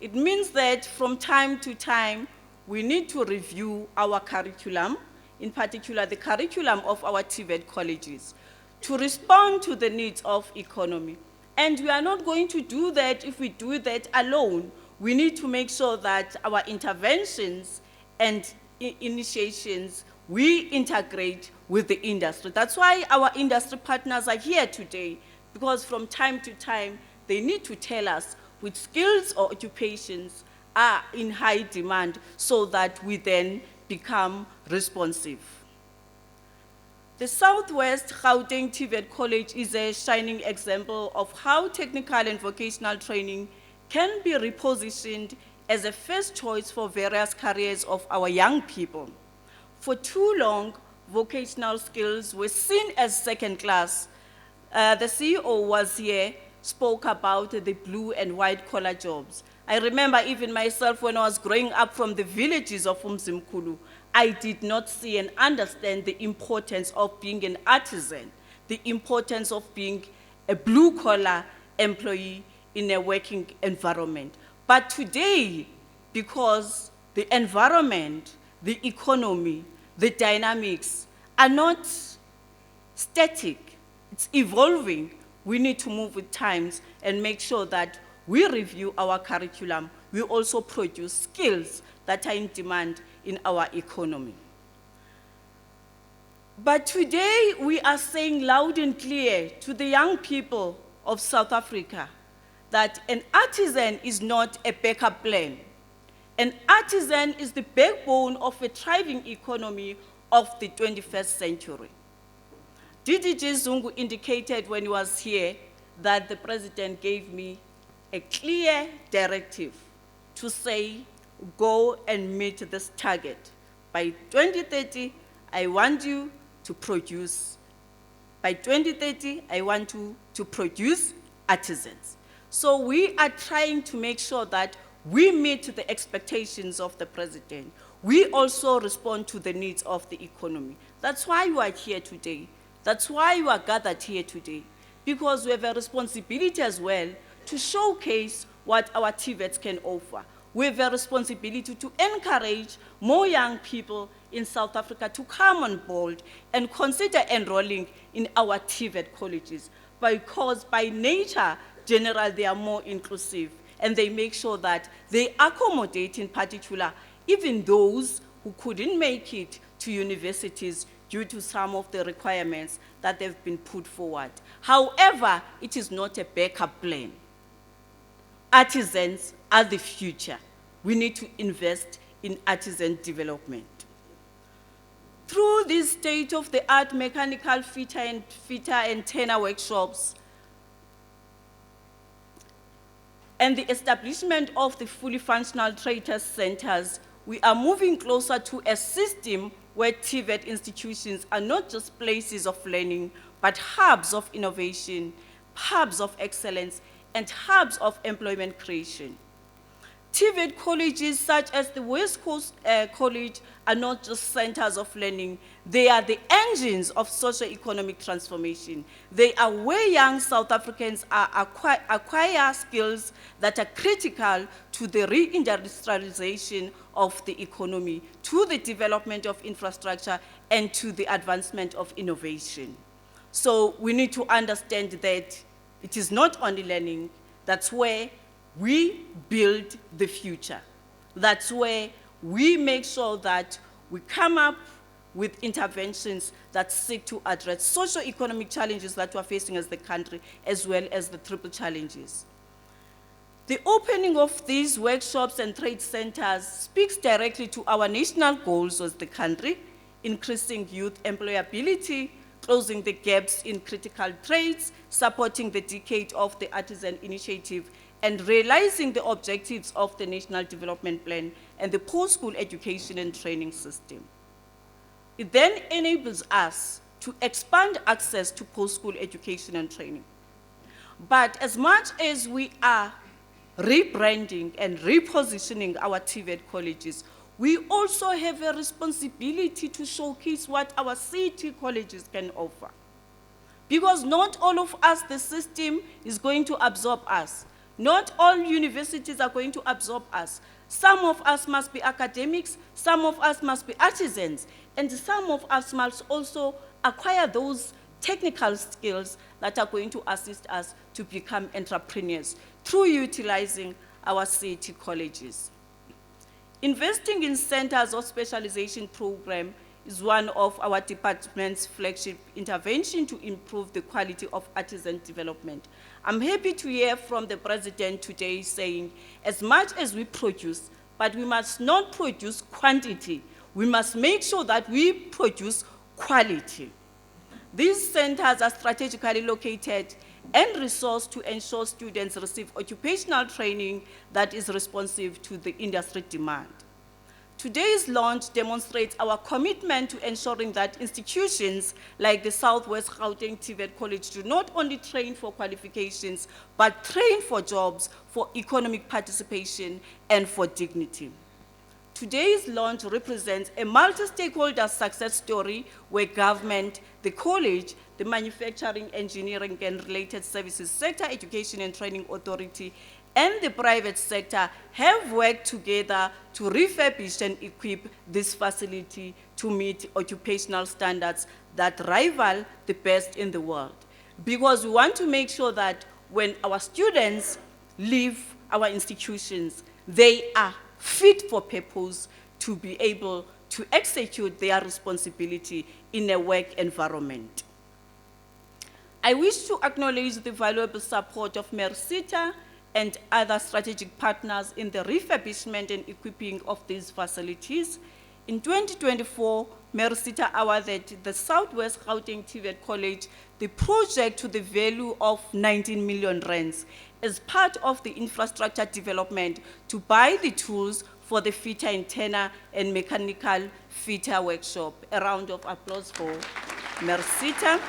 It means that from time to time, we need to review our curriculum, in particular the curriculum of our TVET colleges, to respond to the needs of economy. And we are not going to do that if we do that alone. We need to make sure that our interventions and initiations, we integrate with the industry. That's why our industry partners are here today, because from time to time, they need to tell us which skills or occupations are in high demand so that we then become responsive. The Southwest Gauteng TVET College is a shining example of how technical and vocational training can be repositioned as a first choice for various careers of our young people. For too long, vocational skills were seen as second class. The CEO was here, spoke about the blue and white collar jobs. I remember even myself when I was growing up from the villages of Umzimkulu, I did not see and understand the importance of being an artisan, the importance of being a blue collar employee in a working environment. But today, because the environment, the economy, the dynamics are not static, it's evolving, we need to move with times and make sure that we review our curriculum. We also produce skills that are in demand in our economy. But today we are saying loud and clear to the young people of South Africa that an artisan is not a backup plan. An artisan is the backbone of a thriving economy of the 21st century. DDG Zungu indicated when he was here that the president gave me a clear directive to say, go and meet this target. By 2030, I want you to produce. By 2030, I want you to produce artisans. So we are trying to make sure that we meet the expectations of the president. We also respond to the needs of the economy. That's why you are here today. That's why you are gathered here today. Because we have a responsibility as well to showcase what our TVETs can offer. We have a responsibility to encourage more young people in South Africa to come on board and consider enrolling in our TVET colleges. Because by nature, generally, they are more inclusive and they make sure that they accommodate in particular even those who couldn't make it to universities due to some of the requirements that have been put forward. However, it is not a backup plan. Artisans are the future. We need to invest in artisan development. Through these state-of-the-art mechanical fitter and turner workshops, and the establishment of the fully functional traders centers, we are moving closer to a system where TVET institutions are not just places of learning, but hubs of innovation, hubs of excellence, and hubs of employment creation. TVET colleges such as the West Coast College are not just centers of learning, they are the engines of socio-economic transformation. They are where young South Africans acquire skills that are critical to the reindustrialization of the economy, to the development of infrastructure, and to the advancement of innovation. So we need to understand that it is not only learning, that's where we build the future. That's where we make sure that we come up with interventions that seek to address socio-economic challenges that we're facing as the country, as well as the triple challenges. The opening of these workshops and trade centers speaks directly to our national goals as the country, increasing youth employability, closing the gaps in critical trades, supporting the decade of the Artisan Initiative, and realizing the objectives of the National Development Plan and the post-school education and training system. It then enables us to expand access to post-school education and training. But as much as we are rebranding and repositioning our TVET colleges, we also have a responsibility to showcase what our CET colleges can offer. Because not all of us, the system is going to absorb us. Not all universities are going to absorb us. Some of us must be academics, some of us must be artisans, and some of us must also acquire those technical skills that are going to assist us to become entrepreneurs through utilizing our CET colleges. Investing in centers of specialization program is one of our department's flagship intervention to improve the quality of artisan development. I'm happy to hear from the president today saying, as much as we produce, but we must not produce quantity. We must make sure that we produce quality. These centers are strategically located and resourced to ensure students receive occupational training that is responsive to the industry demand. Today's launch demonstrates our commitment to ensuring that institutions like the Southwest Gauteng TVET College do not only train for qualifications, but train for jobs, for economic participation, and for dignity. Today's launch represents a multi-stakeholder success story where government, the college, the manufacturing, engineering, and related services sector, education and training authority, and the private sector have worked together to refurbish and equip this facility to meet occupational standards that rival the best in the world. Because we want to make sure that when our students leave our institutions, they are fit for purpose to be able to execute their responsibility in a work environment. I wish to acknowledge the valuable support of Mersita and other strategic partners in the refurbishment and equipping of these facilities. In 2024, Mersita awarded the Southwest Gauteng TVET College the project to the value of 19 million rands as part of the infrastructure development to buy the tools for the fitter antenna and mechanical fitter workshop. A round of applause for Mersita.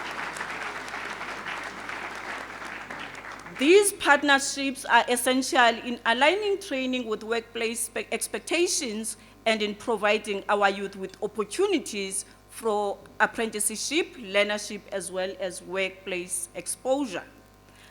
These partnerships are essential in aligning training with workplace expectations and in providing our youth with opportunities for apprenticeship, learnership, as well as workplace exposure.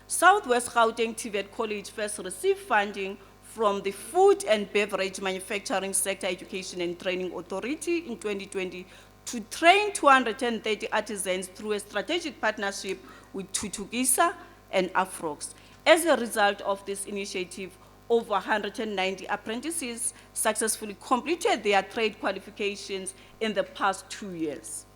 Southwest Gauteng TVET College first received funding from the Food and Beverage Manufacturing Sector Education and Training Authority in 2020 to train 230 artisans through a strategic partnership with Tutugisa and Afrox. As a result of this initiative, over 190 apprentices successfully completed their trade qualifications in the past 2 years.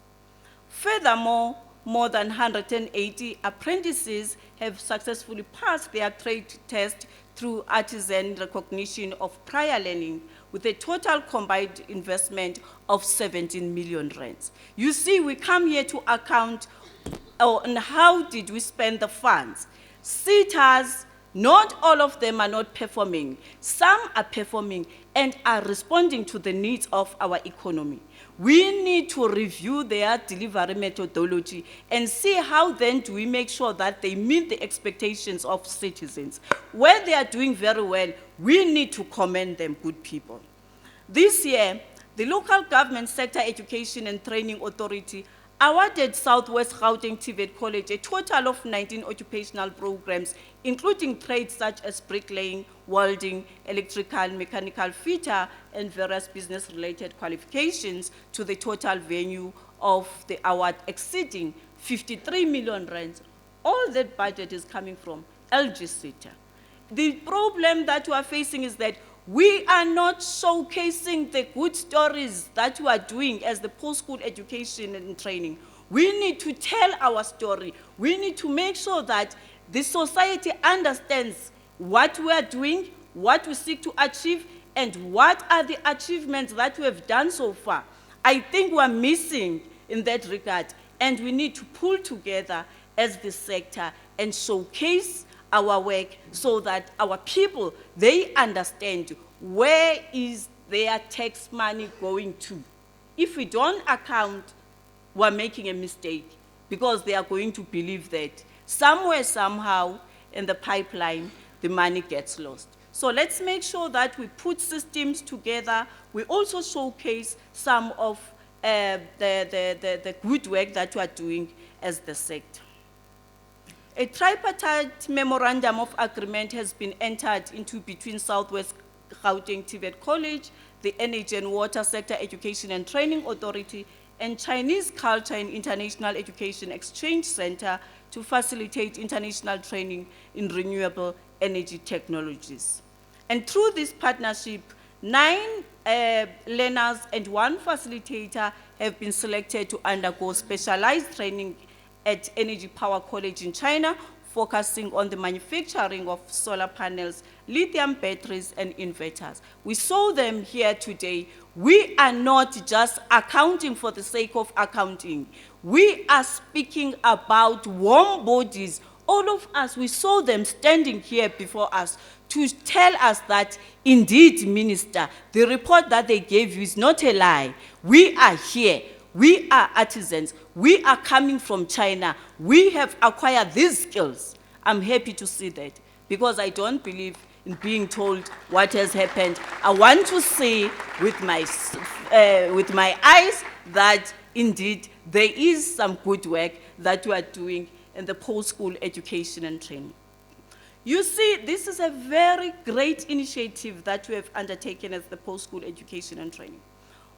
Furthermore, more than 180 apprentices have successfully passed their trade test through artisan recognition of prior learning, with a total combined investment of 17 million rands. You see, we come here to account on how did we spend the funds. SETAs, not all of them are not performing. Some are performing and are responding to the needs of our economy. We need to review their delivery methodology and see how then do we make sure that they meet the expectations of citizens. Where they are doing very well, we need to commend them, good people. This year, the Local Government Sector Education and Training Authority awarded Southwest Gauteng TVET College a total of 19 occupational programs, including trades such as bricklaying, welding, electrical, mechanical fitter, and various business-related qualifications, to the total value of the award exceeding 53 million rands. All that budget is coming from LG SETA. The problem that we are facing is that we are not showcasing the good stories that we are doing as the post-school education and training. We need to tell our story. We need to make sure that the society understands what we are doing, what we seek to achieve, and what are the achievements that we have done so far. I think we are missing in that regard, and we need to pull together as the sector and showcase our work so that our people, they understand where is their tax money going to. If we don't account, we're making a mistake, because they are going to believe that somewhere, somehow, in the pipeline, the money gets lost. So let's make sure that we put systems together. We also showcase some of the good work that we are doing as the sector. A tripartite memorandum of agreement has been entered into between Southwest Gauteng TVET College, the Energy and Water Sector Education and Training Authority, and Chinese Culture and International Education Exchange Center to facilitate international training in renewable energy technologies. And through this partnership, 9 learners and 1 facilitator have been selected to undergo specialized training at Energy Power College in China, focusing on the manufacturing of solar panels, lithium batteries, and inverters. We saw them here today. We are not just accounting for the sake of accounting. We are speaking about warm bodies all of us, we saw them standing here before us to tell us that, indeed, Minister, the report that they gave you is not a lie. We are here. We are artisans. We are coming from China. We have acquired these skills. I'm happy to see that, because I don't believe in being told what has happened. I want to see with my eyes that indeed there is some good work that we are doing in the post-school education and training. You see, this is a very great initiative that we have undertaken as the post-school education and training.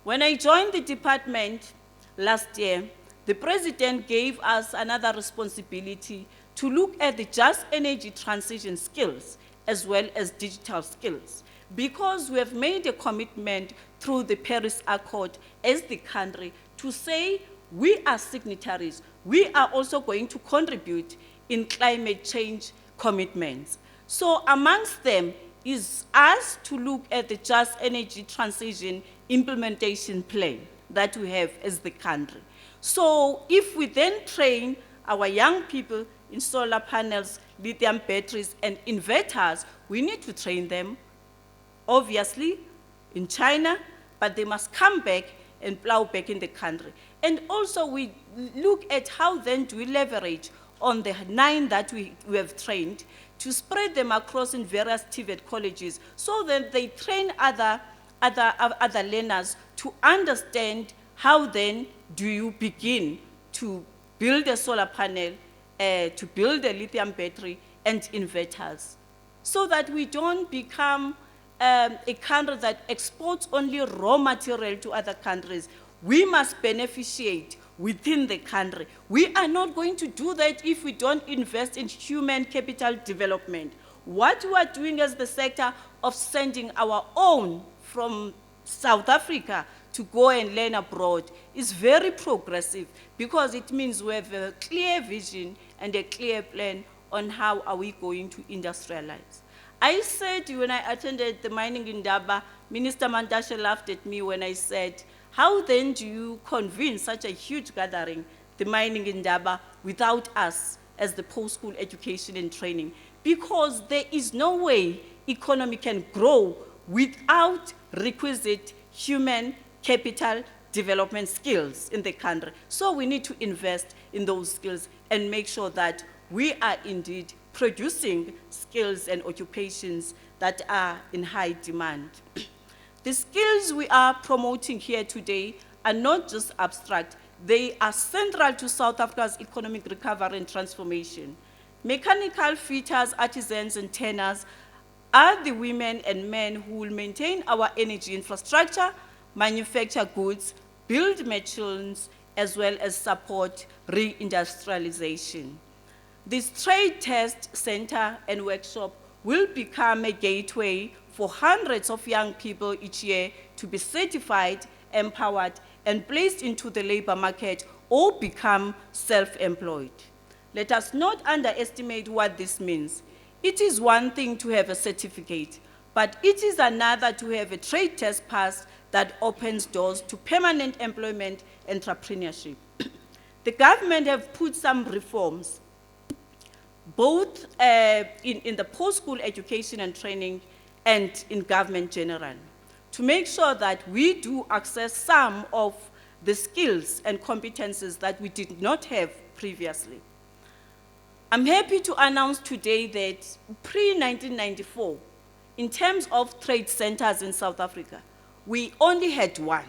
When I joined the department last year, the president gave us another responsibility to look at the just energy transition skills as well as digital skills, because we have made a commitment through the Paris Accord as the country to say we are signatories. We are also going to contribute in climate change commitments. So amongst them is us to look at the just energy transition implementation plan that we have as the country. So if we then train our young people in solar panels, lithium batteries, and inverters, we need to train them, obviously, in China, but they must come back and plow back in the country. And also we look at how then do we leverage on the 9 that we have trained to spread them across in various TVET colleges so that they train other learners to understand how then do you begin to build a solar panel, to build a lithium battery and inverters, so that we don't become a country that exports only raw material to other countries. We must beneficiate within the country. We are not going to do that if we don't invest in human capital development. What we are doing as the sector of sending our own from South Africa to go and learn abroad is very progressive, because it means we have a clear vision and a clear plan on how are we going to industrialize. I said when I attended the mining in Daba, Minister Mantashe laughed at me when I said, how then do you convene such a huge gathering, the mining in Daba, without us as the post-school education and training? Because there is no way economy can grow without requisite human capital development skills in the country. So we need to invest in those skills and make sure that we are indeed producing skills and occupations that are in high demand. The skills we are promoting here today are not just abstract, they are central to South Africa's economic recovery and transformation. Mechanical fitters, artisans, and tanners are the women and men who will maintain our energy infrastructure, manufacture goods, build machines, as well as support reindustrialization. This trade test center and workshop will become a gateway for hundreds of young people each year to be certified, empowered, and placed into the labor market or become self-employed. Let us not underestimate what this means. It is one thing to have a certificate, but it is another to have a trade test pass that opens doors to permanent employment and entrepreneurship. The government have put some reforms, both in the post-school education and training and in government general, to make sure that we do access some of the skills and competences that we did not have previously. I'm happy to announce today that pre-1994, in terms of trade centers in South Africa, we only had one.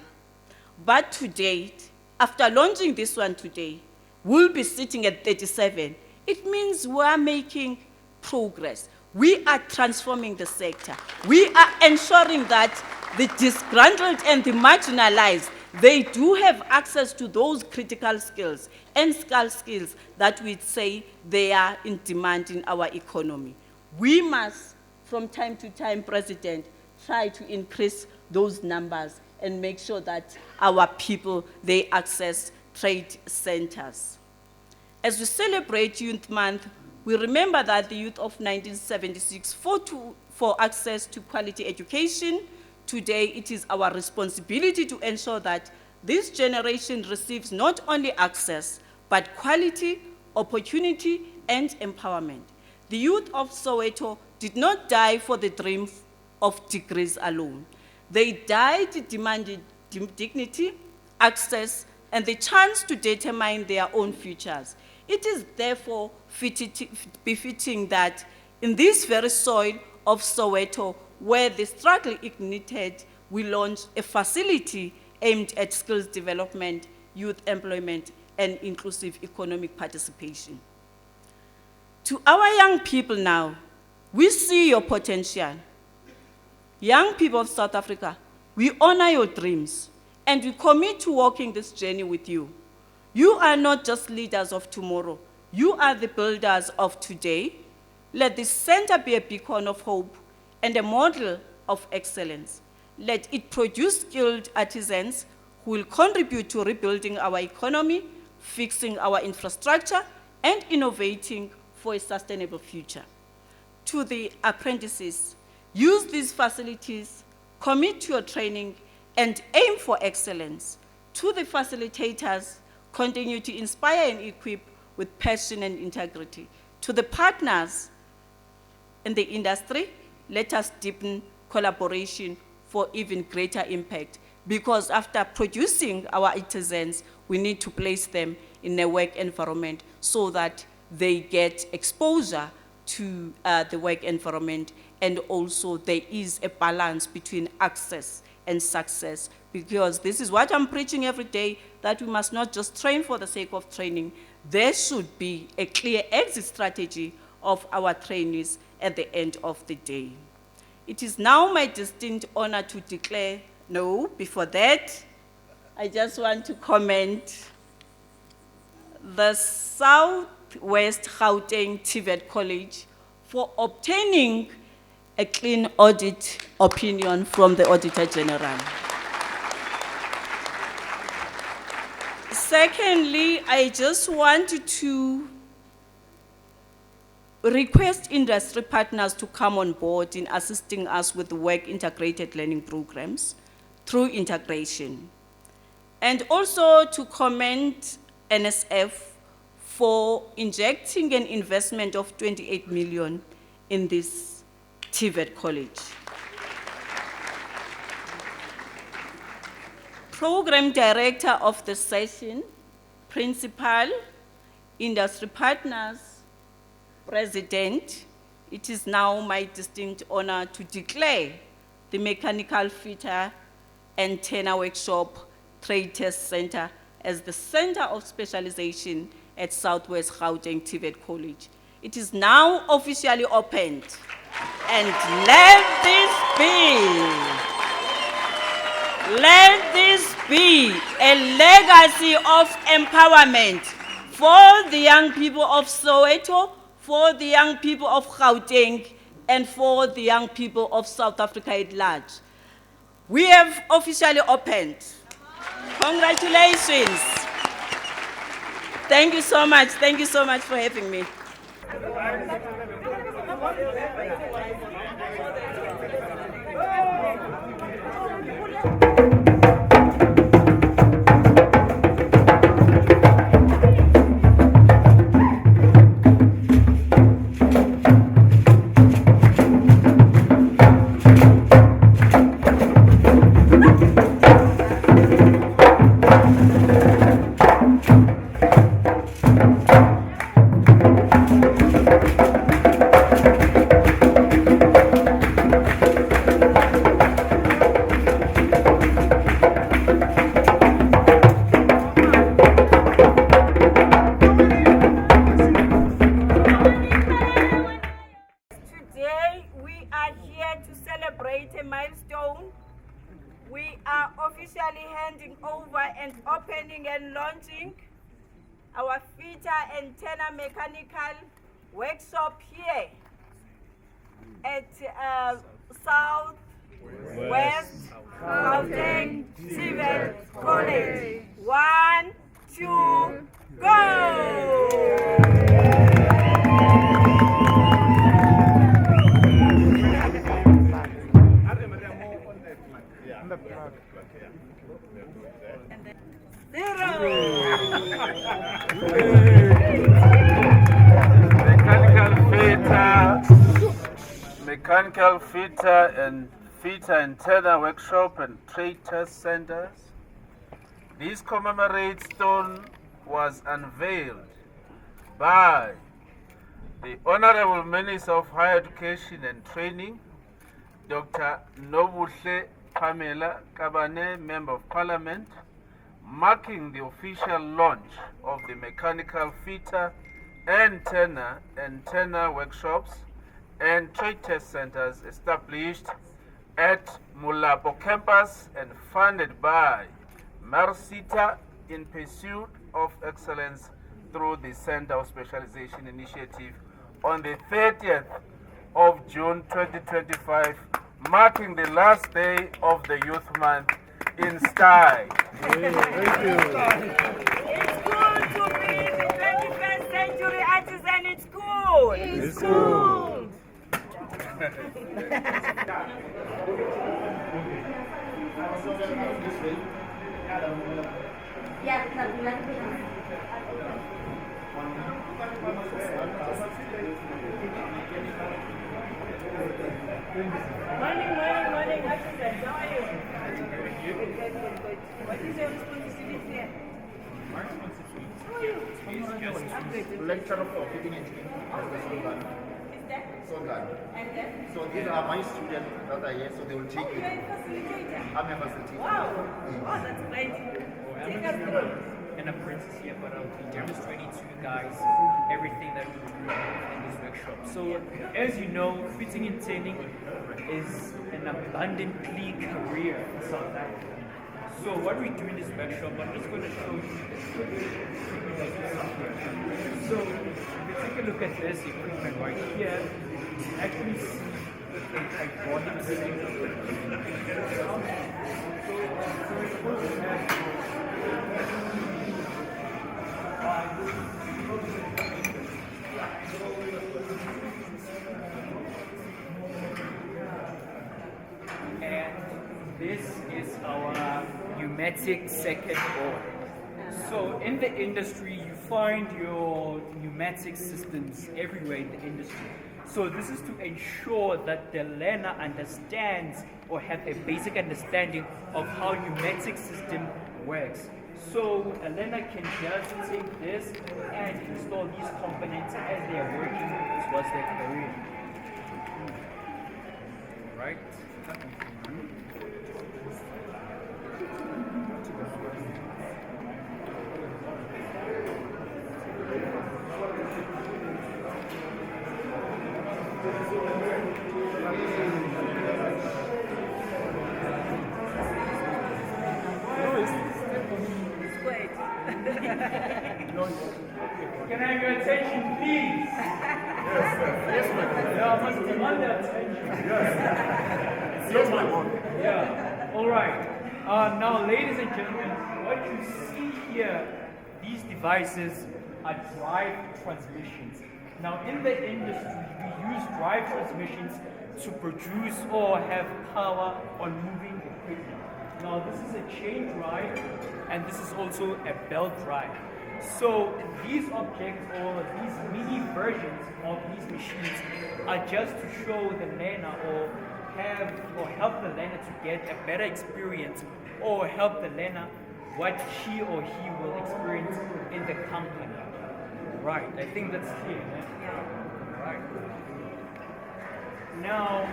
But to date, after launching this one today, we'll be sitting at 37. It means we're making progress. We are transforming the sector. We are ensuring that the disgruntled and the marginalized, they do have access to those critical skills and skills that we say they are in demand in our economy. We must, from time to time, President, try to increase those numbers and make sure that our people, they access trade centers. As we celebrate Youth Month, we remember that the youth of 1976 fought for access to quality education. Today, it is our responsibility to ensure that this generation receives not only access, but quality, opportunity, and empowerment. The youth of Soweto did not die for the dream of degrees alone. They died demanding dignity, access, and the chance to determine their own futures. It is therefore befitting that in this very soil of Soweto, where the struggle ignited, we launched a facility aimed at skills development, youth employment, and inclusive economic participation. To our young people now, we see your potential. Young people of South Africa, we honor your dreams, and we commit to walking this journey with you. You are not just leaders of tomorrow, you are the builders of today. Let this center be a beacon of hope and a model of excellence. Let it produce skilled artisans who will contribute to rebuilding our economy, fixing our infrastructure, and innovating for a sustainable future. To the apprentices, use these facilities, commit to your training, and aim for excellence. To the facilitators, continue to inspire and equip with passion and integrity. To the partners in the industry, let us deepen collaboration for even greater impact, because after producing our artisans, we need to place them in a work environment so that they get exposure to the work environment, and also there is a balance between access and success, because this is what I'm preaching every day, that we must not just train for the sake of training. There should be a clear exit strategy of our trainees at the end of the day. It is now my distinct honor to declare, no, before that, I just want to comment the Southwest Gauteng TVET College for obtaining a clean audit opinion from the Auditor General. Secondly, I just wanted to request industry partners to come on board in assisting us with the work integrated learning programs through integration. And also to commend NSF for injecting an investment of 28 million in this TVET college. Program director of the session, principal, industry partners, president, it is now my distinct honor to declare the Mechanical Fitter Antenna Workshop Trade Test Center as the Center of Specialization at Southwest Gauteng TVET College. It is now officially opened, and let this be a legacy of empowerment for the young people of Soweto, for the young people of Gauteng, and for the young people of South Africa at large. We have officially opened. Congratulations. Thank you so much. Thank you so much for having me. Our Fitter Antenna Mechanical Workshop here at Southwest Gauteng TVET College. 1, 2, go! Zero. mechanical fitter and turner workshop and trade test centers. This commemorate stone was unveiled by the Honorable Minister of Higher Education and Training, Dr. Nobuhle Pamela Kabane, Member of Parliament, marking the official launch of the mechanical fitter and turner workshops and trade test centers established at Mulapo campus and funded by Mersita in pursuit of excellence through the Center of Specialization Initiative on the 30th of June 2025, marking the last day of the Youth Month in style. It's cool to be the 21st century artisan. It's cool. It's cool. Morning, artisans. How are you? Good. What is your responsibility here? My responsibility is just lecturer for fitting engineering at the Songan. Is that? Songan. And then? So these are my students that are here, so they will take Oh, you. you're a facilitator. I'm a facilitator. Wow. Oh, that's great. Take us through. An apprentice here, but I'll be demonstrating to you guys everything that we do in this workshop. So, as you know, fitting and turning is an abundantly career in South Africa. So, what we do in this workshop, I'm just going to show you. So, if you take a look at this equipment right here, you actually see a hydraulic system. And this is our pneumatic circuit board. So in the industry, you find your pneumatic systems everywhere in the industry. So this is to ensure that the learner understands or have a basic understanding of how pneumatic system works. So a learner can just take this and install these components as they are working towards their career. Right? Can I have your attention, please? Yes, ma'am. Yeah, I must demand their attention. Yes, ma'am. Yeah. All right. Now, ladies and gentlemen, what you see here, these devices are drive transmissions. Now, in the industry, we use drive transmissions to produce or have power on moving equipment. Now, this is a chain drive, and this is also a belt drive. So these objects or these mini versions of these machines are just to show the learner or help the learner to get a better experience or help the learner what she or he will experience in the company. Right, I think that's clear. Yeah? Right. Now,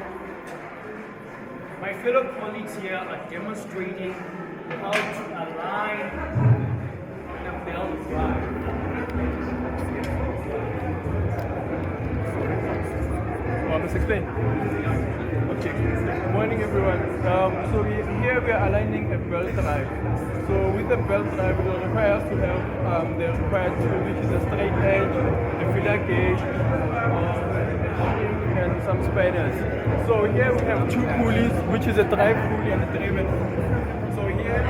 my fellow colleagues here are demonstrating how to align the belt drive. Let's explain. Okay. Good morning, everyone. So here we are aligning a belt drive. So with the belt drive, it will require us to have the required tool, which is a straight edge, a feeler gauge, and some spiders. So here we have two pulleys, which is a drive pulley and a driven pulley. So here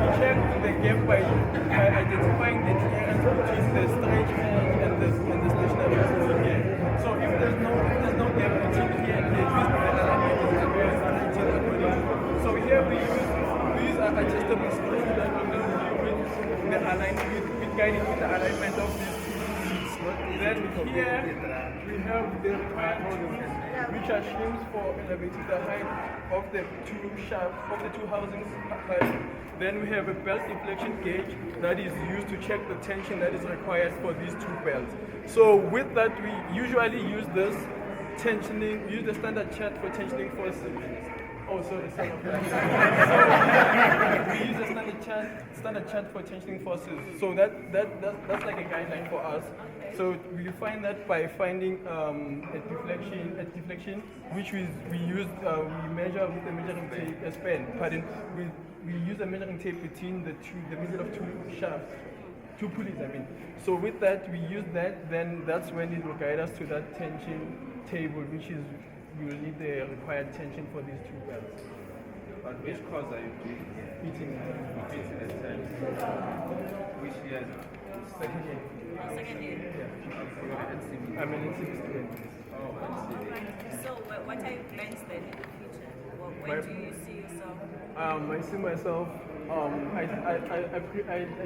we check the gap by identifying the clearance between the straight edge and the stationary pulley here. So if there's no gap between here and there, so here we use our adjustable screws that will help with the alignment, with guiding with the alignment of these pieces, not Then here we have the required which are shims for elevating the height of the two shafts, of the two housings. Then we have a belt deflection gauge that is used to check the tension that is required for these two belts. So with that, we usually use this tensioning, use the standard chart for tensioning forces. Oh, sorry, sorry. We use the standard chart for tensioning forces. So that's like a guideline for us. So we find that by finding a deflection, which we measure with the measuring tape, a span. Pardon, we use a measuring tape between the middle of two shafts, two pulleys. I mean. So with that, we use that. Then that's when it will guide us to that tension table, which is we will need the required tension for these two belts. But which course are you doing here? Fitting. Fitting and service. Which year? Second year. Second year. Yeah. I'm an NCB student. Oh, So what are your plans then in the future? Where do you see yourself? I see myself, I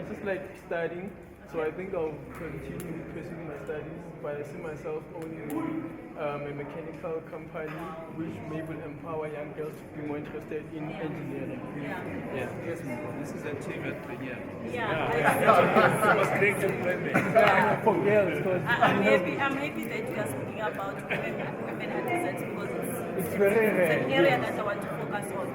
just like studying, so I think I'll continue pursuing my studies, but I see myself owning a mechanical company which may will empower young girls to be more interested in engineering. Yes, this is a TVET premiere. Yeah. It was great employment. For girls, because I'm happy that you are speaking about women artisans because it's very rare. It's an area that I want to focus on.